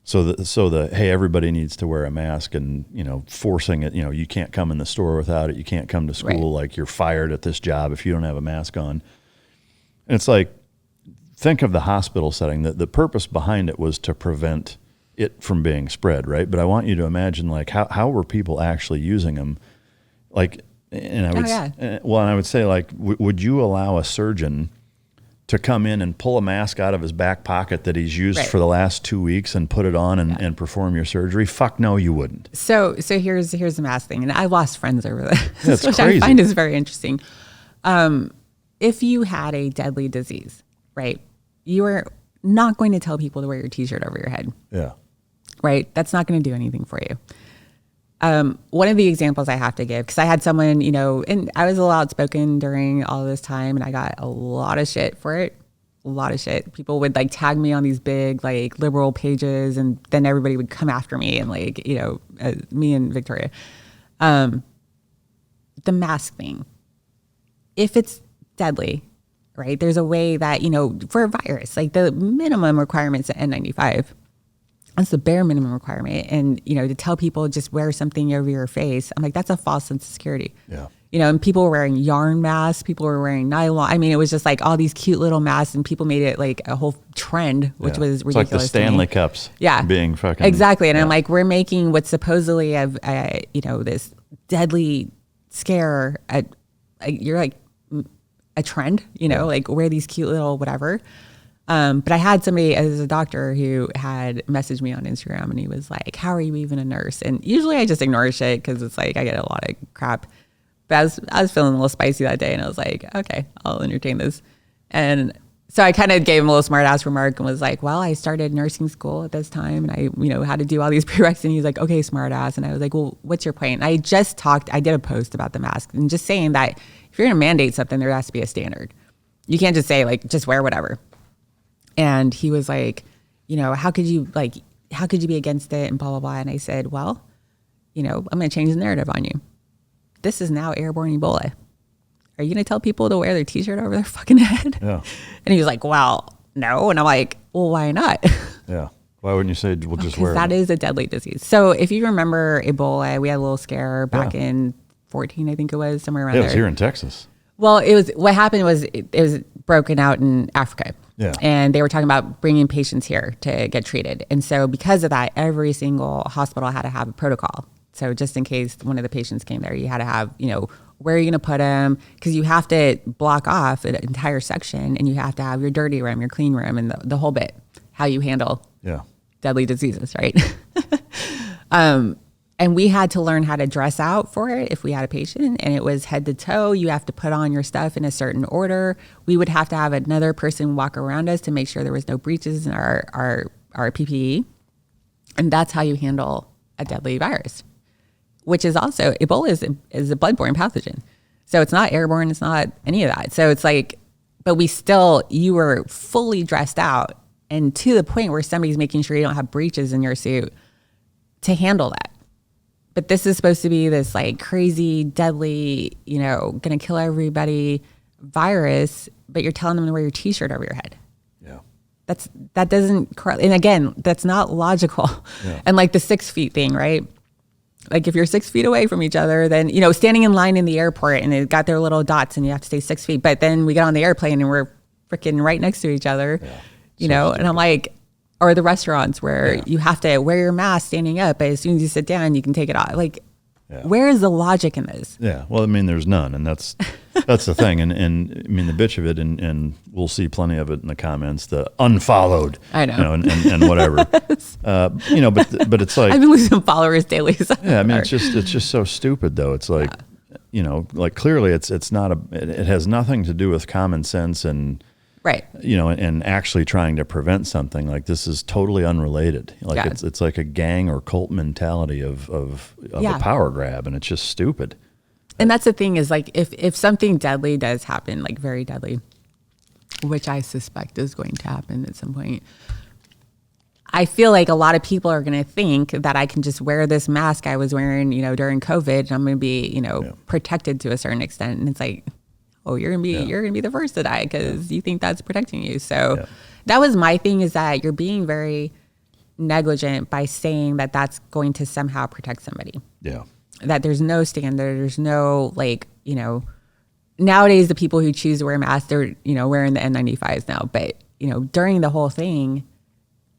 So the hey, everybody needs to wear a mask, and forcing it, you can't come in the store without it, you can't come to school, like you're fired at this job if you don't have a mask on. And it's like, think of the hospital setting. The purpose behind it was to prevent it from being spread, right? But I want you to imagine, like, how were people actually using them? Like, and I would say, like, would you allow a surgeon to come in and pull a mask out of his back pocket that he's used for the last 2 weeks and put it on and perform your surgery? Fuck no, you wouldn't. So here's the mask thing, and I lost friends over this, That's which crazy. I find is very interesting. If you had a deadly disease, right, you are not going to tell people to wear your T-shirt over your head. Yeah. Right? That's not going to do anything for you. One of the examples I have to give, because I had someone, and I was a little outspoken during all of this time, and I got a lot of shit for it. A lot of shit. People would like tag me on these big like liberal pages, and then everybody would come after me, and like, me and Victoria. The mask thing. If it's deadly, right? There's a way that, for a virus, like the minimum requirements at N95, that's the bare minimum requirement. And, to tell people just wear something over your face, I'm like, that's a false sense of security. Yeah. And people were wearing yarn masks, people were wearing nylon. I mean, it was just like all these cute little masks, and people made it like a whole trend, which was ridiculous. It's like the Stanley Cups being fucking. Exactly. And I'm like, we're making what's supposedly this deadly scare, you're like, a trend, like wear these cute little whatever. But I had somebody as a doctor who had messaged me on Instagram, and he was like, how are you even a nurse? And usually I just ignore shit because it's like I get a lot of crap. But I was feeling a little spicy that day, and I was like, okay, I'll entertain this. And so I kind of gave him a little smart ass remark and was like, well, I started nursing school at this time, and I had to do all these prereqs. And he's like, okay, smart ass. And I was like, well, what's your point? And I did a post about the mask, and just saying that if you're going to mandate something, there has to be a standard. You can't just say like, just wear whatever. And he was like, how could you be against it and blah, blah, blah. And I said, well, I'm going to change the narrative on you. This is now airborne Ebola. Are you going to tell people to wear their T-shirt over their fucking head? Yeah. And he was like, well, no. And I'm like, well, why not? Yeah. Why wouldn't you say, we'll just wear it? That is a deadly disease. So if you remember Ebola, we had a little scare back in 14, I think it was, somewhere around there. Yeah, it was here in Texas. Well, what happened was it was broken out in Africa. Yeah. And they were talking about bringing patients here to get treated. And so because of that, every single hospital had to have a protocol. So just in case one of the patients came there, you had to have, where are you going to put them? Because you have to block off an entire section, and you have to have your dirty room, your clean room, and the whole bit, how you handle deadly diseases, right? And we had to learn how to dress out for it if we had a patient, and it was head to toe. You have to put on your stuff in a certain order. We would have to have another person walk around us to make sure there was no breaches in our PPE. And that's how you handle a deadly virus, which is also, Ebola is a bloodborne pathogen. So it's not airborne, it's not any of that. So it's like, but you were fully dressed out, and to the point where somebody's making sure you don't have breaches in your suit to handle that. But this is supposed to be this like crazy, deadly, gonna kill everybody virus, but you're telling them to wear your T-shirt over your head. Yeah. That doesn't, and again, that's not logical. Yeah. And like the 6 feet thing, right? Like if you're 6 feet away from each other, then, standing in line in the airport and they've got their little dots and you have to stay 6 feet, but then we get on the airplane and we're freaking right next to each other, and I'm like, or the restaurants where you have to wear your mask standing up, but as soon as you sit down, you can take it off. Like, where is the logic in this? Yeah. Well, I mean, there's none. And that's the thing. And I mean, the bitch of it, and we'll see plenty of it in the comments, the unfollowed, I know. And whatever, but it's like, I've been losing followers daily. So I mean, it's just so stupid though. It's like, like clearly it's not it has nothing to do with common sense and, right. And actually trying to prevent something. Like, this is totally unrelated. Like it's like a gang or cult mentality of a power grab, and it's just stupid. And that's the thing is, like, if something deadly does happen, like very deadly, which I suspect is going to happen at some point. I feel like a lot of people are going to think that I can just wear this mask I was wearing, during COVID, and I'm going to be, protected to a certain extent. And it's like, oh, you're going to be the first to die because you think that's protecting you. So that was my thing, is that you're being very negligent by saying that that's going to somehow protect somebody. Yeah. That there's no standard, there's no nowadays the people who choose to wear masks, they're, wearing the N95s now. But, during the whole thing,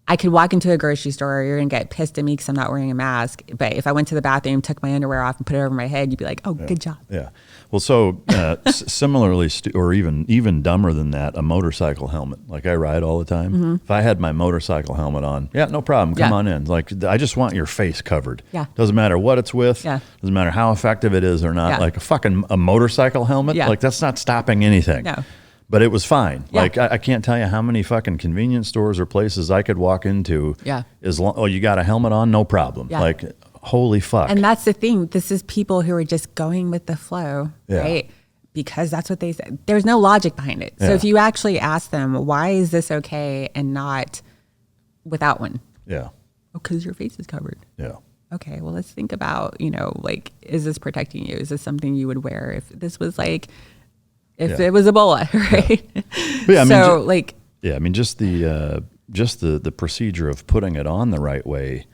I could walk into a grocery store, you're going to get pissed at me because I'm not wearing a mask. But if I went to the bathroom, took my underwear off and put it over my head, you'd be like, oh, good job. Yeah. Well, so similarly, or even dumber than that, a motorcycle helmet. Like I ride all the time. Mm-hmm. If I had my motorcycle helmet on, no problem. Come on in. Like I just want your face covered. Yeah. Doesn't matter what it's with. Yeah. Doesn't matter how effective it is or not. Like a motorcycle helmet. Yeah. Like that's not stopping anything. No. But it was fine. Yeah. Like I can't tell you how many fucking convenience stores or places I could walk into. Yeah. You got a helmet on? No problem. Yeah. Like, holy fuck. And that's the thing. This is people who are just going with the flow, Yeah. right? Because that's what they said. There's no logic behind it. So Yeah. if you actually ask them, why is this okay and not without one? Yeah. Because your face is covered. Yeah. Okay, well, let's think about, is this protecting you? Is this something you would wear if this was it was Ebola, right? Yeah. So I mean, just the procedure of putting it on the right way,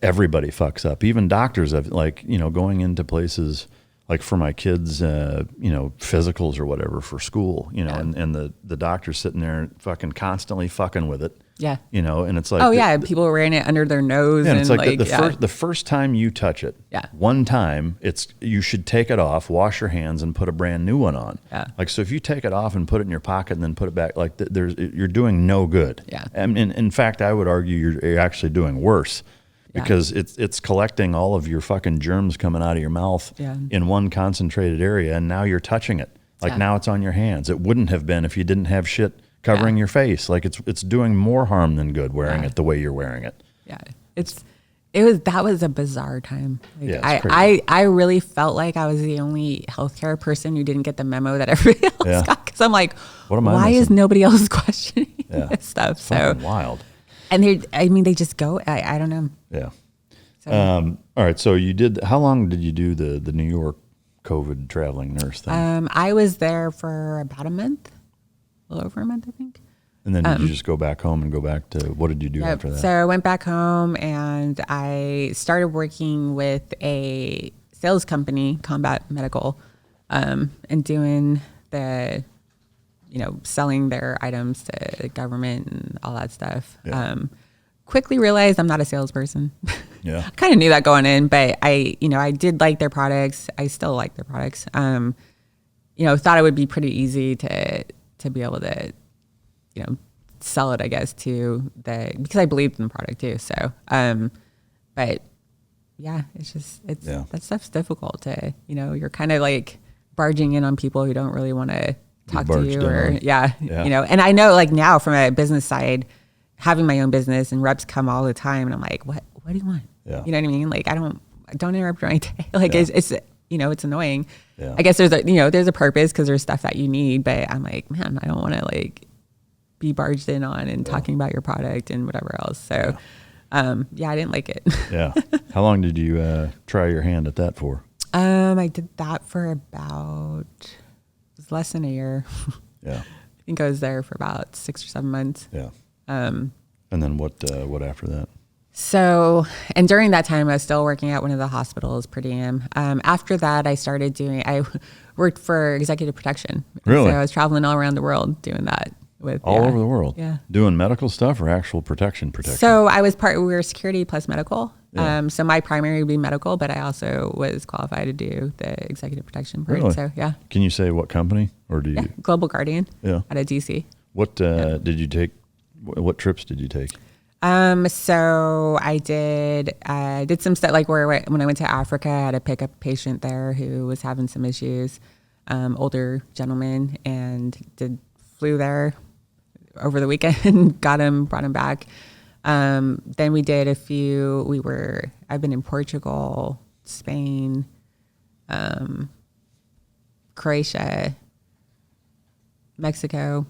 everybody fucks up. Even doctors have going into places like for my kids, physicals or whatever for school, and the doctor's sitting there fucking constantly fucking with it. Yeah. And it's like, oh yeah, people are wearing it under their nose. Yeah, and and it's like the first time you touch it, one time you should take it off, wash your hands, and put a brand new one on. Yeah. Like, so if you take it off and put it in your pocket and then put it back, like you're doing no good. Yeah. And in fact, I would argue you're actually doing worse because it's collecting all of your fucking germs coming out of your mouth in one concentrated area, and now you're touching it. Like now it's on your hands. It wouldn't have been if you didn't have shit covering your face. Like it's doing more harm than good wearing it the way you're wearing it. Yeah. That was a bizarre time. It's I really felt like I was the only healthcare person who didn't get the memo that everybody else got. Because I'm like, why is nobody else questioning this stuff? So wild. And they just go, I don't know. Yeah. So, all right. So how long did you do the New York COVID traveling nurse thing? I was there for about a month. A little over a month, I think. And then did you just go back home and go back to, what did you do after that? So I went back home and I started working with a sales company, Combat Medical, and doing the, selling their items to the government and all that stuff. Yeah. Quickly realized I'm not a salesperson. Yeah. I kind of knew that going in, but I did like their products. I still like their products. Thought it would be pretty easy to be able to, sell it, I guess, because I believed in the product too. So, but yeah, that stuff's difficult to, you're kind of like barging in on people who don't really want to talk to you and I know like now from a business side, having my own business and reps come all the time and I'm like, what do you want? Yeah. You know what I mean? Like, don't interrupt my day. Like it's annoying. Yeah. I guess there's a purpose because there's stuff that you need, but I'm like, man, I don't want to like be barged in on and talking about your product and whatever else. So, I didn't like it. Yeah. How long did you try your hand at that for? I did that for it was less than a year. Yeah. I think I was there for about 6 or 7 months. Yeah. And then what after that? So, and during that time, I was still working at one of the hospitals per diem. After that, I worked for executive protection. Really? So I was traveling all around the world doing that. All over the world? Yeah. Doing medical stuff or actual protection? So we were security plus medical. Yeah. So my primary would be medical, but I also was qualified to do the executive protection part. Really? So, yeah. Can you say what company or do you? Global Guardian. Yeah. Out of DC. What did you take? What trips did you take? So I did some stuff like when I went to Africa, I had to pick up a patient there who was having some issues, older gentleman, and flew there over the weekend, brought him back. Then we did I've been in Portugal, Spain, Croatia, Mexico.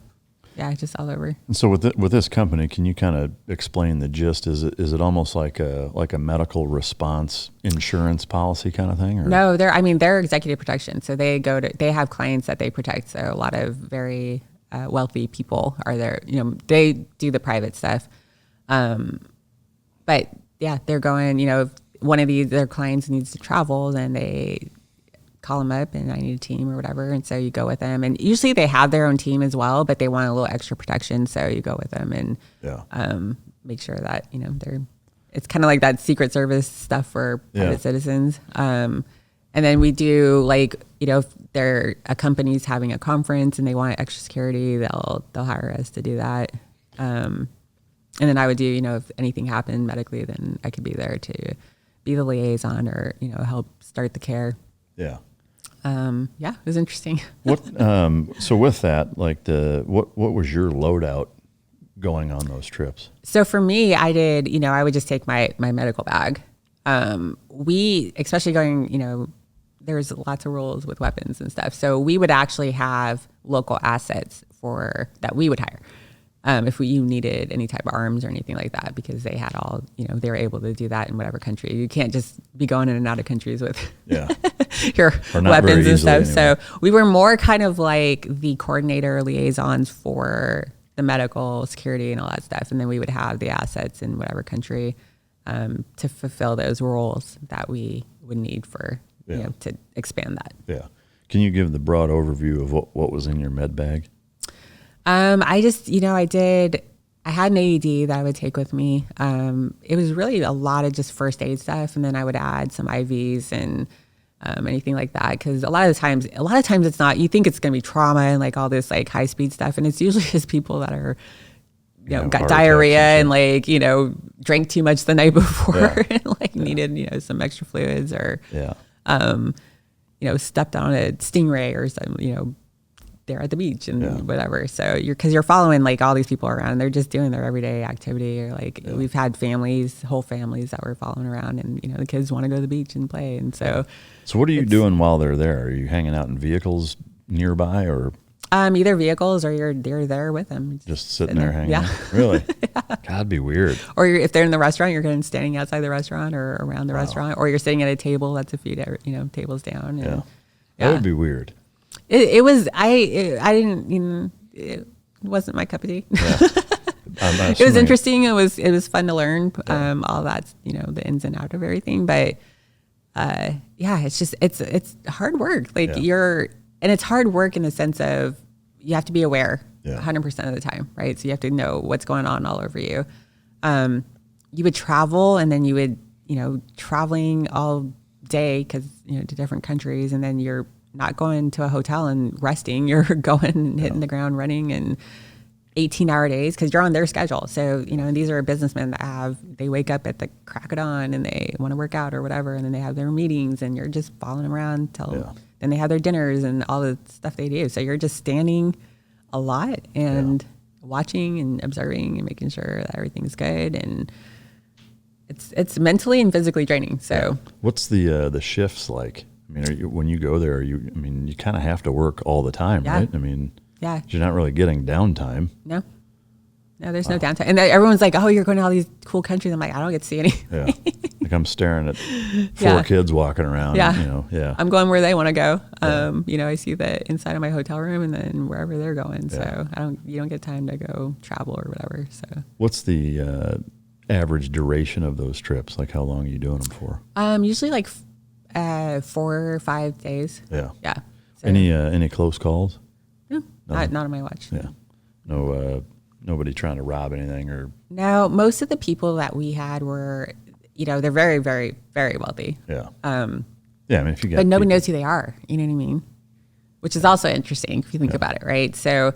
Yeah, just all over. And so with this company, can you kind of explain the gist? Is it almost like a medical response insurance policy kind of thing? Or? No, they're executive protection. So they have clients that they protect. So a lot of very wealthy people are there. They do the private stuff. But yeah, they're going, if one of their clients needs to travel, then they call them up and I need a team or whatever. And so you go with them, and usually they have their own team as well, but they want a little extra protection. So you go with them and make sure that, it's kind of like that Secret Service stuff for private citizens. And then we do if a company's having a conference and they want extra security, they'll hire us to do that. And then I would do, if anything happened medically, then I could be there to be the liaison or, help start the care. Yeah. It was interesting. So with that, what was your loadout going on those trips? So for me, I did, I would just take my medical bag. Especially going, there's lots of rules with weapons and stuff. So we would actually have local assets that we would hire. If you needed any type of arms or anything like that, because they had all, they were able to do that in whatever country. You can't just be going in and out of countries with your weapons and stuff. Anyway. So we were more kind of like the coordinator liaisons for the medical security and all that stuff. And then we would have the assets in whatever country to fulfill those roles that we would need for, to expand that. Yeah. Can you give the broad overview of what was in your med bag? I just, I had an AED that I would take with me. It was really a lot of just first aid stuff. And then I would add some IVs and anything like that. Cause a lot of times it's not, you think it's going to be trauma and like all this like high speed stuff. And it's usually just people that are, got diarrhea and drank too much the night before and needed, some extra fluids or, stepped on a stingray or something, they're at the beach and whatever. So you're following like all these people around and they're just doing their everyday activity or we've had whole families that we're following around and, the kids want to go to the beach and play. And so what are you doing while they're there? Are you hanging out in vehicles nearby or? Either vehicles or you're there with them. Just sitting there hanging out? Really? God, it'd be weird. Or if they're in the restaurant, you're standing outside the restaurant or around the restaurant, or you're sitting at a table that's a few, tables down. And, that would be weird. It was, it wasn't my cup of tea. It was interesting. It was fun to learn, all that, the ins and outs of everything. But, it's just, it's hard work. And it's hard work in the sense of you have to be aware 100% of the time, right? So you have to know what's going on all over you. You would travel and then you would, traveling all day because, to different countries, and then you're not going to a hotel and resting. You're going and hitting the ground running and 18-hour days because you're on their schedule. So, and these are businessmen that they wake up at the crack of dawn and they want to work out or whatever. And then they have their meetings and you're just following around till then they have their dinners and all the stuff they do. So you're just standing a lot and watching and observing and making sure that everything's good. And it's mentally and physically draining. So what's the shifts like? I mean, when you go there, you kind of have to work all the time, right? I mean, you're not really getting downtime. No, there's no downtime. And everyone's like, oh, you're going to all these cool countries. I'm like, I don't get to see any. Like I'm staring at four kids walking around. I'm going where they want to go. I see the inside of my hotel room and then wherever they're going. So you don't get time to go travel or whatever. So what's the average duration of those trips? Like how long are you doing them for? Usually like 4 or 5 days. Yeah. So, any close calls? No, not on my watch. Yeah. No, nobody trying to rob anything or. No, most of the people that we had were, they're very, very, very wealthy. Yeah. I mean, if you get. But nobody knows who they are. You know what I mean? Which is also interesting if you think about it, right? So,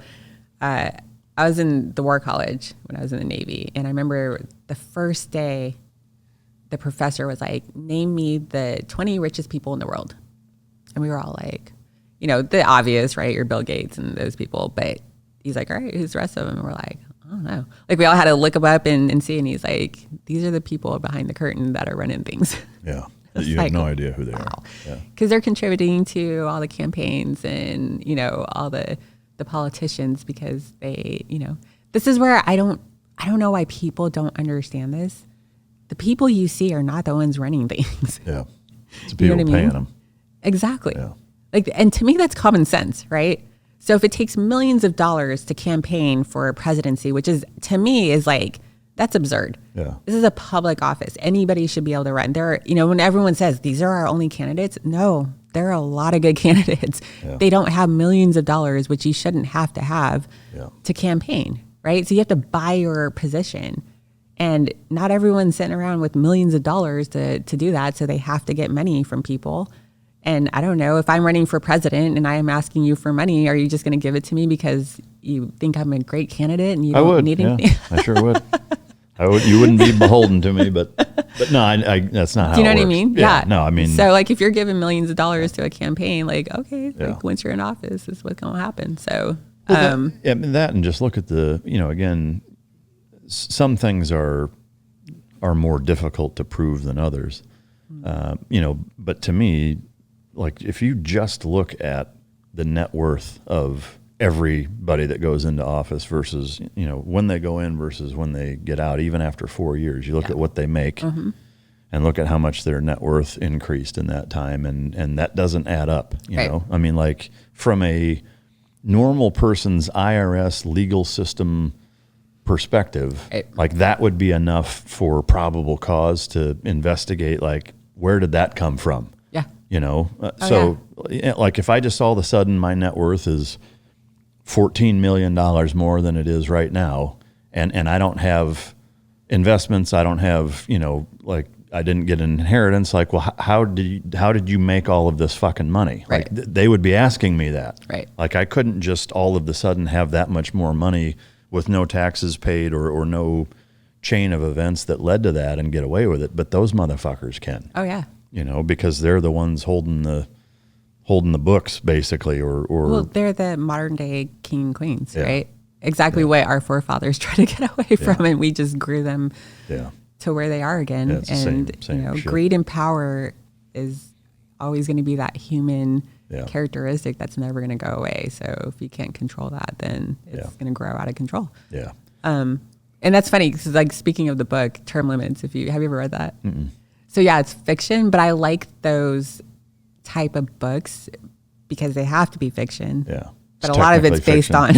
I was in the War College when I was in the Navy, and I remember the first day. The professor was like, name me the 20 richest people in the world. And we were all like, the obvious, right? Your Bill Gates and those people. But he's like, all right, who's the rest of them? And we're like, I don't know. Like we all had to look them up and see. And he's like, these are the people behind the curtain that are running things. Yeah. You have no idea who they are. Because they're contributing to all the campaigns and, all the the politicians because they, this is where I don't know why people don't understand this. The people you see are not the ones running things. Yeah. It's the people paying them. Exactly. Yeah. And to me, that's common sense, right? So if it takes millions of dollars to campaign for a presidency, which is, to me, is like, that's absurd. Yeah. This is a public office. Anybody should be able to run. There are, when everyone says these are our only candidates, no, there are a lot of good candidates. Yeah. They don't have millions of dollars, which you shouldn't have to have Yeah. to campaign, right? So you have to buy your position. And not everyone's sitting around with millions of dollars to do that. So they have to get money from people. And I don't know, if I'm running for president and I am asking you for money, are you just going to give it to me because you think I'm a great candidate and you don't need anything? I sure would. You wouldn't be beholden to me, but no, I that's not how it works. Do you know what I mean? Yeah. No, I mean. So like if you're giving millions of dollars to a campaign, like, okay, Yeah. like once you're in office, this is what's going to happen. So, that and just look at the, again, some things are more difficult to prove than others. But to me, like if you just look at the net worth of everybody that goes into office versus, when they go in versus when they get out, even after 4 years, you look at what they make and look at how much their net worth increased in that time. And that doesn't add up, you know? I mean, like from a normal person's IRS legal system perspective, like that would be enough for probable cause to investigate, like, where did that come from? Like if I just all of a sudden my net worth is $14 million more than it is right now, and I don't have investments, I don't have, like I didn't get an inheritance, like, well, how did you make all of this fucking money? Right. Like they would be asking me that. Right. Like I couldn't just all of a sudden have that much more money with no taxes paid or no chain of events that led to that and get away with it. But those motherfuckers can. oh yeah. Because they're the ones holding the books basically, Well, they're the modern day king and queens, right? Exactly what our forefathers tried to get away from, and we just grew them to where they are again. Yeah, it's and the same shit. greed and power is always going to be that human characteristic that's never going to go away. So if you can't control that, then it's going to grow out of control. Yeah. And that's funny because, like, speaking of the book Term Limits, have you ever read that? Mm-mm. So yeah, it's fiction, but I like those type of books because they have to be fiction. Yeah. But a lot of it's based on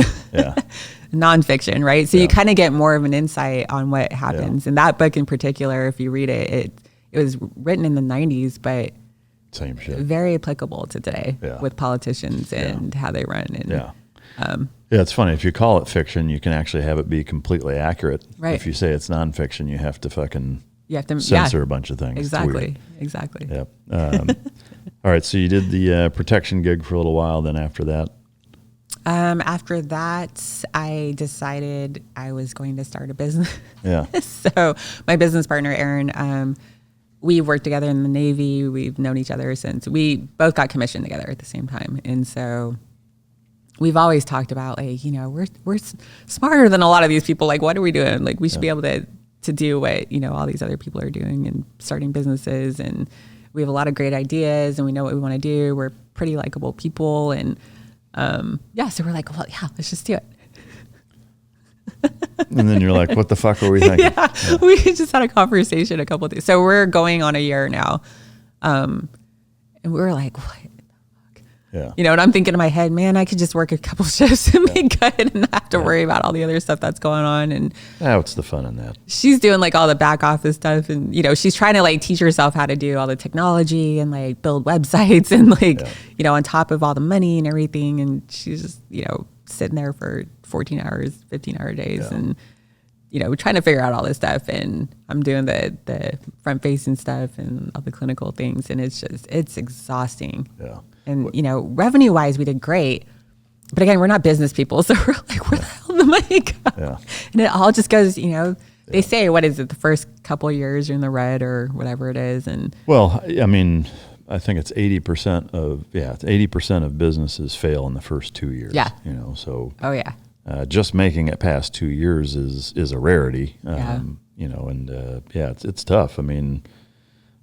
nonfiction, right? So you kind of get more of an insight on what happens. And that book in particular, if you read it, it was written in the 90s, but same shit. Very applicable to today with politicians and how they run. And it's funny. If you call it fiction, you can actually have it be completely accurate. Right. If you say it's nonfiction, you have to fucking to censor a bunch of things. Exactly. Yep. All right. So you did the protection gig for a little while. Then after that? After that, I decided I was going to start a business. Yeah. So my business partner, Aaron, we worked together in the Navy. We've known each other since we both got commissioned together at the same time. And so we've always talked about, like, we're smarter than a lot of these people. Like, what are we doing? Like, we should be able to do what, all these other people are doing and starting businesses. And we have a lot of great ideas and we know what we want to do. We're pretty likable people. And so we're like, well, let's just do it. And then you're like, what the fuck are we thinking? We just had a conversation a couple of days. So we're going on a year now. And we were like, what the fuck? Yeah. And I'm thinking in my head, man, I could just work a couple shifts and be good and not have to worry about all the other stuff that's going on. And what's the fun in that? She's doing like all the back office stuff. And, she's trying to like teach herself how to do all the technology and like build websites and like, on top of all the money and everything. And she's just, sitting there for 14 hours, 15-hour days and, trying to figure out all this stuff. And I'm doing the front facing stuff and all the clinical things. And it's exhausting. Yeah. And, revenue wise, we did great. But again, we're not business people. So we're like, where the hell did the money go? Yeah. And it all just goes, they say, what is it? The first couple of years you're in the red or whatever it is. And well, I mean, I think it's 80% of businesses fail in the first 2 years. Yeah. So. Oh yeah. Just making it past 2 years is a rarity. It's tough. I mean,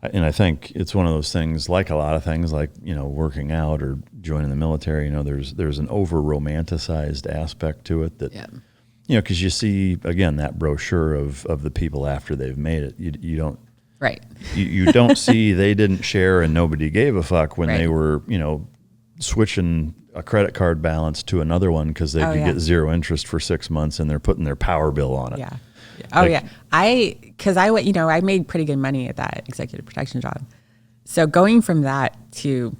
and I think it's one of those things, like a lot of things, like, working out or joining the military, there's an over romanticized aspect to it that, because you see, again, that brochure of the people after they've made it. You don't, right. you don't see they didn't share and nobody gave a fuck when they were, switching a credit card balance to another one because they could get zero interest for 6 months and they're putting their power bill on it. Yeah. Because I made pretty good money at that executive protection job. So going from that to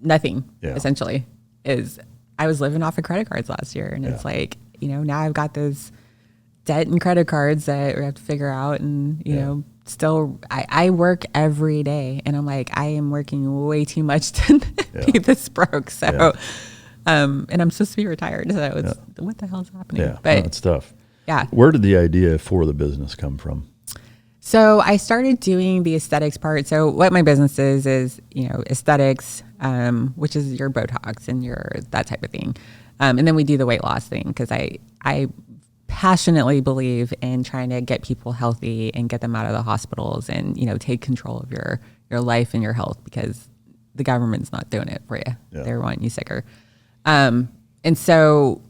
nothing, essentially, I was living off of credit cards last year. And it's like, now I've got this debt and credit cards that we have to figure out. And, still, I work every day. And I'm like, I am working way too much to be this broke. So, and I'm supposed to be retired. So it's, what the hell's happening? Yeah, but it's tough. Yeah. Where did the idea for the business come from? So I started doing the aesthetics part. So what my business is aesthetics, which is your Botox and your that type of thing. And then we do the weight loss thing because I passionately believe in trying to get people healthy and get them out of the hospitals and, take control of your life and your health because the government's not doing it for you. Yeah. They're wanting you sicker. And so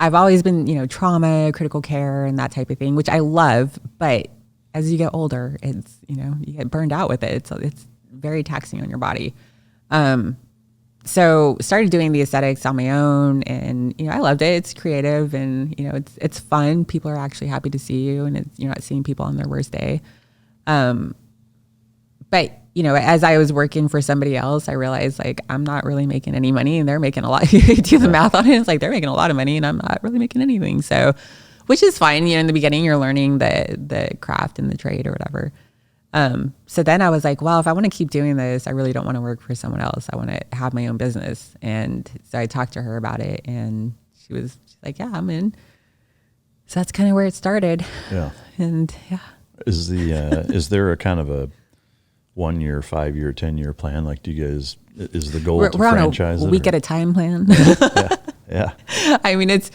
I've always been, trauma, critical care and that type of thing, which I love, but as you get older, it's, you get burned out with it. It's very taxing on your body. So started doing the aesthetics on my own and, I loved it. It's creative and, it's fun. People are actually happy to see you and you're not seeing people on their worst day. But, as I was working for somebody else, I realized like, I'm not really making any money and they're making a lot. You do the math on it. It's like, they're making a lot of money and I'm not really making anything. So, which is fine. In the beginning, you're learning the craft and the trade or whatever. So then I was like, well, if I want to keep doing this, I really don't want to work for someone else. I want to have my own business. And so I talked to her about it and she's like, yeah, I'm in. So that's kind of where it started. Yeah. And Is there a kind of a 1 year, 5 year, 10-year plan? Like, do you guys, is the goal to franchise it? We're on a week at a time plan. Yeah. I mean, it's,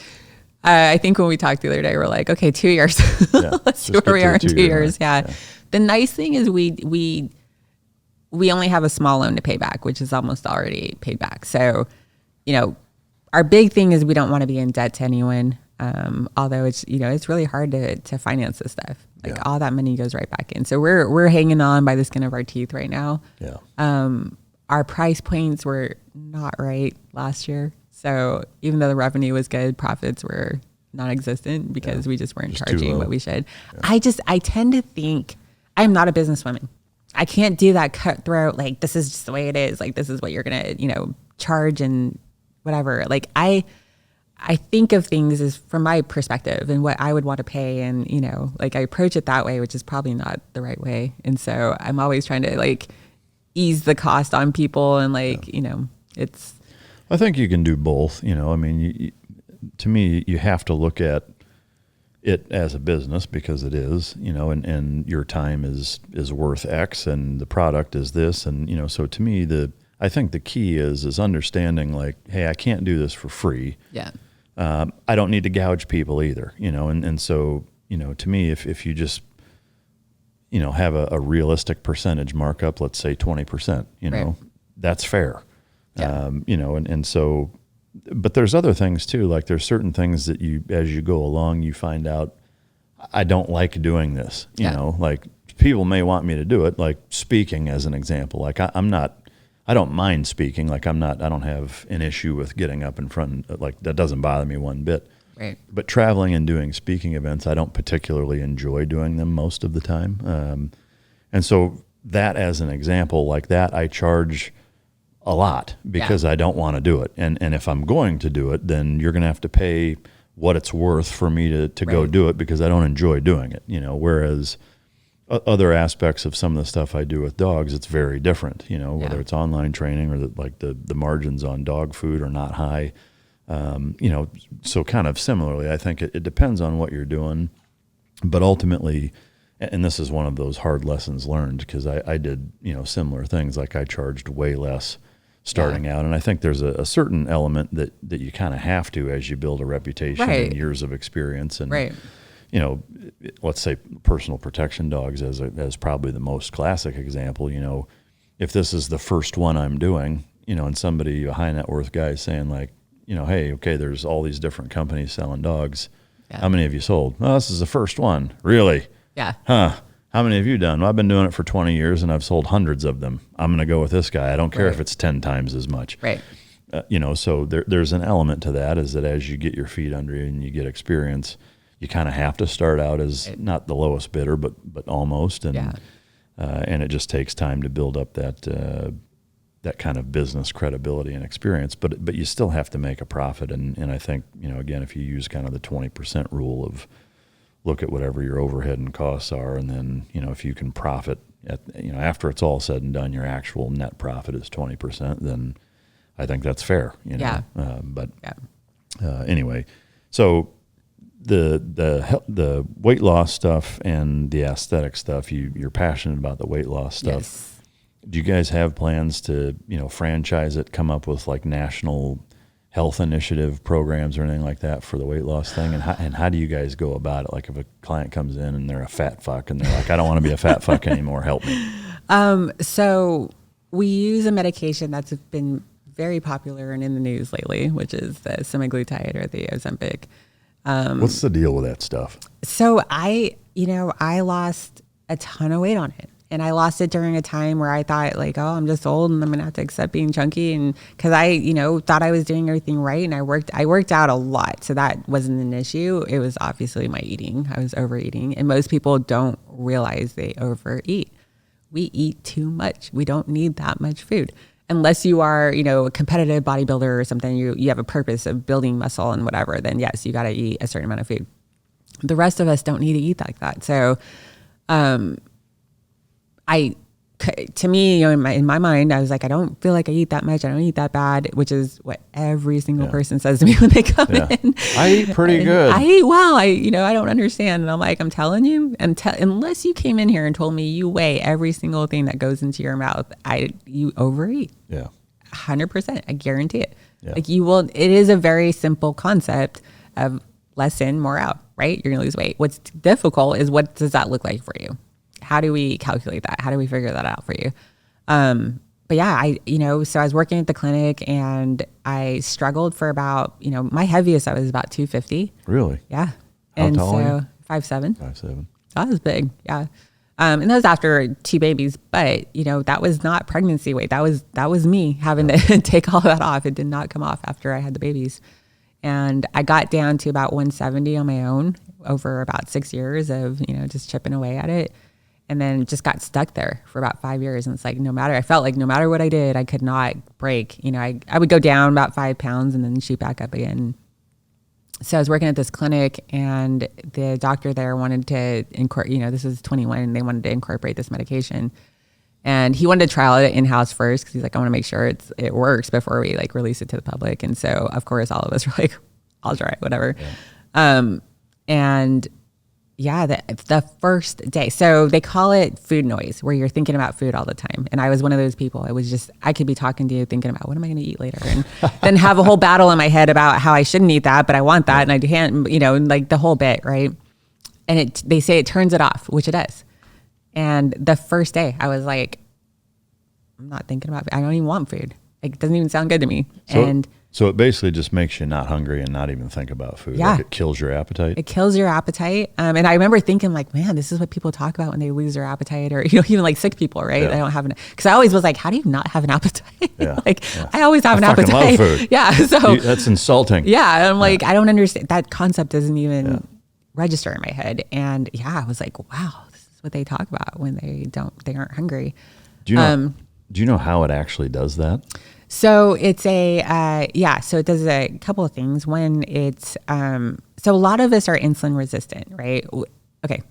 I think when we talked the other day, we're like, okay, 2 years. Let's see where we are in 2 years. Yeah. The nice thing is we only have a small loan to pay back, which is almost already paid back. So, our big thing is we don't want to be in debt to anyone. Although it's, it's really hard to finance this stuff. Like all that money goes right back in. So we're hanging on by the skin of our teeth right now. Yeah. Our price points were not right last year. So even though the revenue was good, profits were non-existent because we just weren't charging what we should. Yeah. I tend to think I'm not a businesswoman. I can't do that cutthroat, like, this is just the way it is. Like, this is what you're going to, charge and whatever. Like, I think of things as from my perspective and what I would want to pay. And, like I approach it that way, which is probably not the right way. And so I'm always trying to like ease the cost on people and like, it's. I think you can do both. I mean, to me, you have to look at it as a business because it is, and your time is worth X and the product is this. And, so to me, I think the key is understanding like, hey, I can't do this for free. Yeah. I don't need to gouge people either, and so, to me, if you just, have a realistic percentage markup, let's say 20%, right. That's fair. Yeah. And so, but there's other things too, like there's certain things that as you go along, you find out, I don't like doing this, like people may want me to do it, like speaking as an example, like I don't mind speaking. Like I don't have an issue with getting up in front, like that doesn't bother me one bit. Right. But traveling and doing speaking events, I don't particularly enjoy doing them most of the time. And so that as an example, like that, I charge a lot because I don't want to do it. And if I'm going to do it, then you're going to have to pay what it's worth for me to go do it because I don't enjoy doing it, whereas other aspects of some of the stuff I do with dogs, it's very different, whether it's online training or the margins on dog food are not high. So kind of similarly, I think it depends on what you're doing, but ultimately, and this is one of those hard lessons learned because I did, similar things. Like I charged way less starting out. And I think there's a certain element that you kind of have to as you build a reputation and years of experience. And, let's say personal protection dogs as probably the most classic example, if this is the first one I'm doing, and somebody, a high net worth guy saying like, hey, okay, there's all these different companies selling dogs. Yeah. How many have you sold? Well, this is the first one. Really? Yeah. Huh. How many have you done? Well, I've been doing it for 20 years and I've sold hundreds of them. I'm going to go with this guy. I don't care if it's 10 times as much. Right. So there's an element to that, is that as you get your feet under you and you get experience, you kind of have to start out as not the lowest bidder, but almost. And, and it just takes time to build up that kind of business credibility and experience, but you still have to make a profit. And I think, again, if you use kind of the 20% rule of look at whatever your overhead and costs are, and then, if you can profit after it's all said and done, your actual net profit is 20%, then I think that's fair, anyway, so the weight loss stuff and the aesthetic stuff, you're passionate about the weight loss stuff. Yes. Do you guys have plans to, franchise it, come up with like national health initiative programs or anything like that for the weight loss thing? And how do you guys go about it? Like if a client comes in and they're a fat fuck and they're like, I don't want to be a fat fuck anymore, help me. So we use a medication that's been very popular and in the news lately, which is the Semaglutide or the Ozempic. What's the deal with that stuff? So I lost a ton of weight on it. And I lost it during a time where I thought like, oh, I'm just old and I'm gonna have to accept being chunky. And cause I, thought I was doing everything right. And I worked out a lot. So that wasn't an issue. It was obviously my eating. I was overeating. And most people don't realize they overeat. We eat too much. We don't need that much food. Unless you are, a competitive bodybuilder or something, you have a purpose of building muscle and whatever, then yes, you got to eat a certain amount of food. The rest of us don't need to eat like that. So, to me, in my mind, I was like, I don't feel like I eat that much. I don't eat that bad, which is what every single person says to me when they come in. I eat pretty good. I eat well. I don't understand. And I'm like, I'm telling you, unless you came in here and told me you weigh every single thing that goes into your mouth, you overeat. Yeah. 100%. I guarantee it. Yeah. Like you will, it is a very simple concept of less in, more out, right? You're going to lose weight. What's difficult is what does that look like for you? How do we calculate that? How do we figure that out for you? But yeah, so I was working at the clinic and I struggled for about, my heaviest, I was about 250. Really? Yeah. How tall are you? 5'7". 5'7". That was big. Yeah. And that was after 2 babies, but that was not pregnancy weight. That was me having to take all that off. It did not come off after I had the babies. And I got down to about 170 on my own over about 6 years of, just chipping away at it. And then just got stuck there for about 5 years. And it's like, I felt like no matter what I did, I could not break. I would go down about 5 pounds and then shoot back up again. So I was working at this clinic and the doctor there wanted to incorporate, this is 21, and they wanted to incorporate this medication. And he wanted to trial it in-house first because he's like, I want to make sure it works before we like release it to the public. And so of course all of us were like, I'll try it, whatever. Yeah. And yeah, the first day. So they call it food noise, where you're thinking about food all the time. And I was one of those people. It was just, I could be talking to you thinking about what am I going to eat later? And then have a whole battle in my head about how I shouldn't eat that, but I want that. And I can't, like the whole bit. Right. And they say it turns it off, which it does. And the first day I was like, I'm not thinking about it. I don't even want food. It doesn't even sound good to me. So it basically just makes you not hungry and not even think about food. Yeah. Like it kills your appetite. It kills your appetite. And I remember thinking like, man, this is what people talk about when they lose their appetite, or, even like sick people, right? They don't have because I always was like, how do you not have an appetite? Yeah. I always have an appetite. Love food. Yeah. So that's insulting. Yeah. And I'm like, I don't understand. That concept doesn't even register in my head. And I was like, wow, this is what they talk about when they aren't hungry. Do you know how it actually does that? So it's so it does a couple of things. One, it's, so a lot of us are insulin resistant, right? Okay.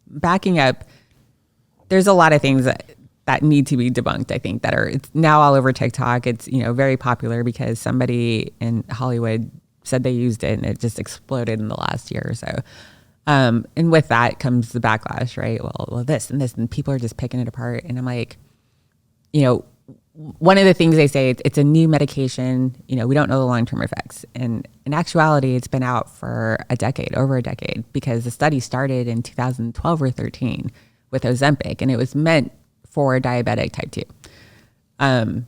Backing up, there's a lot of things that need to be debunked, I think, it's now all over TikTok. It's, very popular because somebody in Hollywood said they used it and it just exploded in the last year or so. And with that comes the backlash, right? Well, this and this, and people are just picking it apart. And I'm like, one of the things they say, it's a new medication, we don't know the long-term effects. And in actuality, it's been out for over a decade, because the study started in 2012 or 13 with Ozempic, and it was meant for diabetic type 2.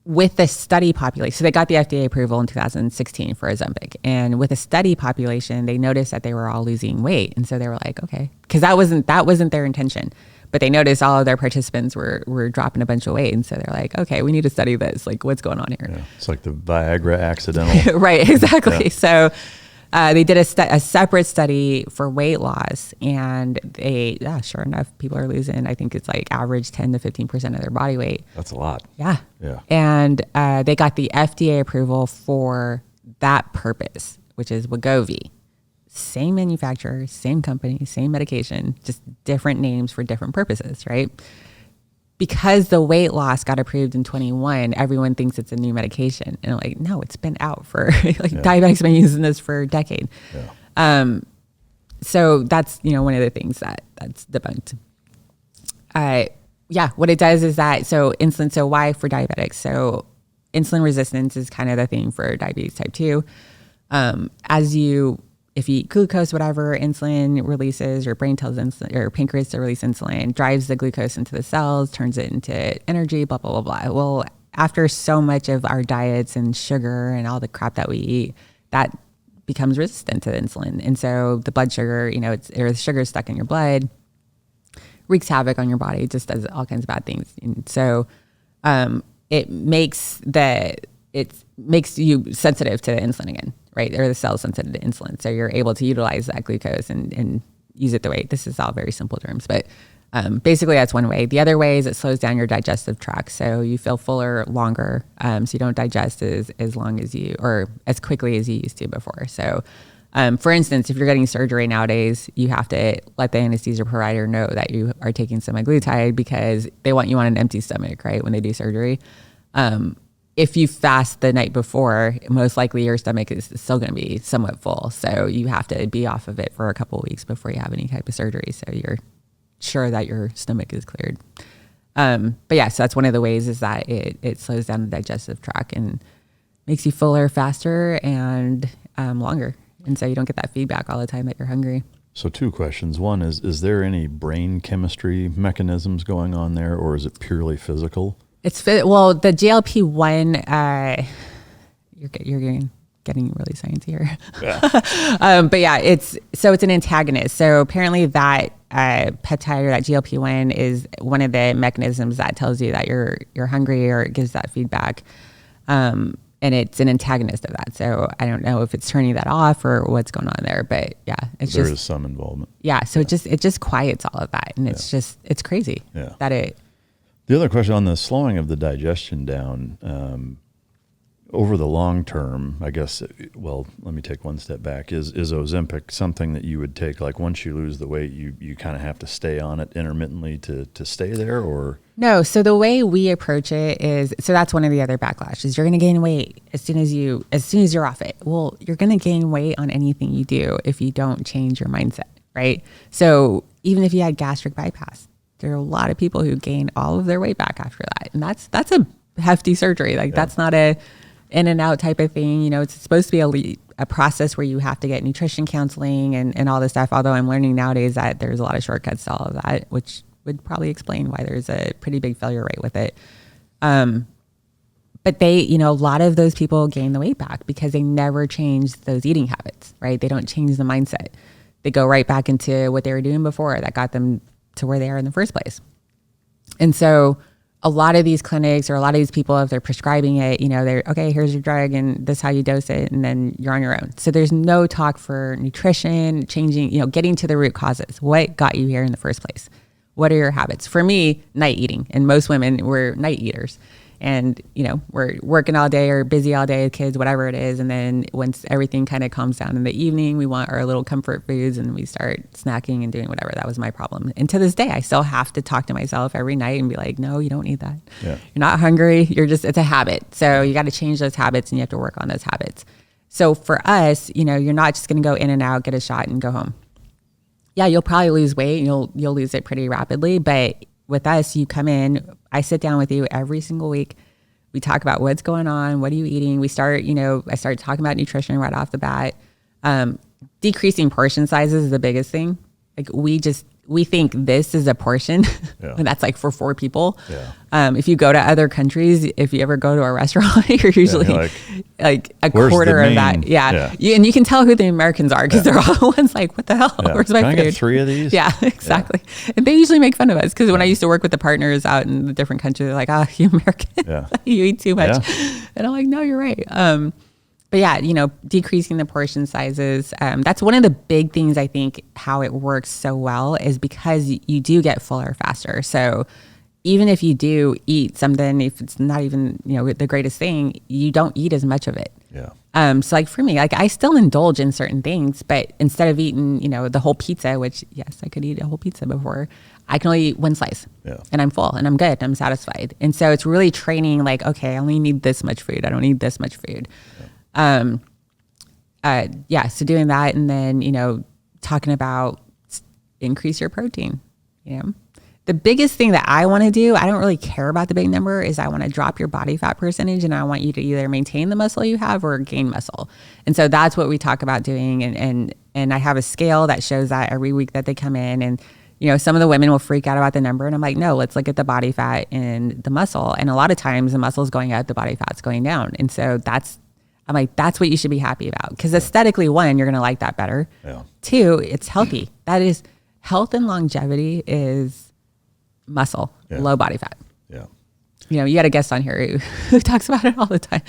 with the study population, so they got the FDA approval in 2016 for Ozempic, and with a study population, they noticed that they were all losing weight, and so they were like, okay, because that wasn't their intention, but they noticed all of their participants were dropping a bunch of weight, and so they're like, okay, we need to study this, like what's going on here? Yeah, it's like the Viagra accidental. Right, exactly. Yeah. So they did a separate study for weight loss, and sure enough, people are losing, I think it's like average 10 to 15% of their body weight. That's a lot. Yeah. Yeah. And they got the FDA approval for that purpose, which is Wegovy. Same manufacturer, same company, same medication, just different names for different purposes, right? Because the weight loss got approved in 21, everyone thinks it's a new medication. And I'm like, no, it's been out for, diabetics have been using this for a decade. Yeah. So that's, one of the things that's debunked. What it does is that, so insulin, so why for diabetics? So insulin resistance is kind of the thing for diabetes type 2. If you eat glucose, whatever, insulin releases, your brain tells insulin, or pancreas to release insulin, drives the glucose into the cells, turns it into energy, blah, blah, blah, blah. Well, after so much of our diets and sugar and all the crap that we eat, that becomes resistant to insulin. And so the blood sugar, or the sugar is stuck in your blood, wreaks havoc on your body, just does all kinds of bad things. And so it makes you sensitive to insulin again, right? Or the cells sensitive to insulin. So you're able to utilize that glucose and use it the way. This is all very simple terms, but basically that's one way. The other way is it slows down your digestive tract. So you feel fuller longer. So you don't digest as long as or as quickly as you used to before. So for instance, if you're getting surgery nowadays, you have to let the anesthesia provider know that you are taking semaglutide because they want you on an empty stomach, right? When they do surgery. If you fast the night before, most likely your stomach is still going to be somewhat full. So you have to be off of it for a couple of weeks before you have any type of surgery. So you're sure that your stomach is cleared. So that's one of the ways is that it slows down the digestive tract and makes you fuller faster and longer. And so you don't get that feedback all the time that you're hungry. So 2 questions. One is there any brain chemistry mechanisms going on there, or is it purely physical? The GLP-1, you're getting really sciencey here. Yeah. It's an antagonist. So apparently that peptide or that GLP-1 is one of the mechanisms that tells you that you're hungry, or it gives that feedback. And it's an antagonist of that. So I don't know if it's turning that off or what's going on there, but yeah, there is some involvement. Yeah. So it just quiets all of that. And it's crazy that it. The other question on the slowing of the digestion down, over the long term, I guess, well, let me take one step back. Is Ozempic something that you would take, like once you lose the weight, you kind of have to stay on it intermittently to stay there, or? No, so the way we approach it is, so that's one of the other backlashes. You're going to gain weight as soon as you're off it. Well, you're going to gain weight on anything you do if you don't change your mindset, right? So even if you had gastric bypass, there are a lot of people who gain all of their weight back after that. And that's a hefty surgery. That's not a in and out type of thing. It's supposed to be a process where you have to get nutrition counseling and all this stuff. Although I'm learning nowadays that there's a lot of shortcuts to all of that, which would probably explain why there's a pretty big failure rate with it. But a lot of those people gain the weight back because they never change those eating habits, right? They don't change the mindset. They go right back into what they were doing before that got them to where they are in the first place. And so a lot of these clinics or a lot of these people, if they're prescribing it, they're, okay, here's your drug and this is how you dose it. And then you're on your own. So there's no talk for nutrition, changing, getting to the root causes. What got you here in the first place? What are your habits? For me, night eating. And most women were night eaters. And, we're working all day or busy all day, kids, whatever it is. And then once everything kind of calms down in the evening, we want our little comfort foods and we start snacking and doing whatever. That was my problem. And to this day, I still have to talk to myself every night and be like, no, you don't need that. Yeah. You're not hungry. It's a habit. So you got to change those habits and you have to work on those habits. So for us, you're not just going to go in and out, get a shot and go home. Yeah, you'll probably lose weight and you'll lose it pretty rapidly. But with us, you come in, I sit down with you every single week. We talk about what's going on. What are you eating? We start, I start talking about nutrition right off the bat. Decreasing portion sizes is the biggest thing. Like we think this is a portion, Yeah. and that's like for 4 people. Yeah. If you go to other countries, if you ever go to a restaurant, you're usually you're like a "Where's quarter the of that. main?" Yeah. Yeah. And you can tell who the Americans are because they're all the ones like, what the hell? Yeah. Where's my Can I food? get 3 of these? Yeah, exactly. And they usually make fun of us because when I used to work with the partners out in the different countries, they're like, oh, you Americans, Yeah. you eat too much. Yeah. And I'm like, no, you're right. But yeah, decreasing the portion sizes. That's one of the big things I think how it works so well is because you do get fuller faster. So even if you do eat something, if it's not even, the greatest thing, you don't eat as much of it. Yeah. So like for me, like I still indulge in certain things, but instead of eating, the whole pizza, which yes, I could eat a whole pizza before, I can only eat 1 slice. Yeah. And I'm full and I'm good. I'm satisfied. And so it's really training like, okay, I only need this much food. I don't need this much food. So doing that, and then, talking about increase your protein, the biggest thing that I want to do, I don't really care about the big number, is I want to drop your body fat percentage, and I want you to either maintain the muscle you have or gain muscle. And so that's what we talk about doing. And I have a scale that shows that every week that they come in, and, some of the women will freak out about the number, and I'm like, no, let's look at the body fat and the muscle. And a lot of times the muscle is going up, the body fat's going down. And so I'm like, that's what you should be happy about. Because aesthetically, 1, you're going to like that better. Yeah. 2, it's healthy. That is, health and longevity is muscle, low body fat. Yeah. You got a guest on here who talks about it all the time,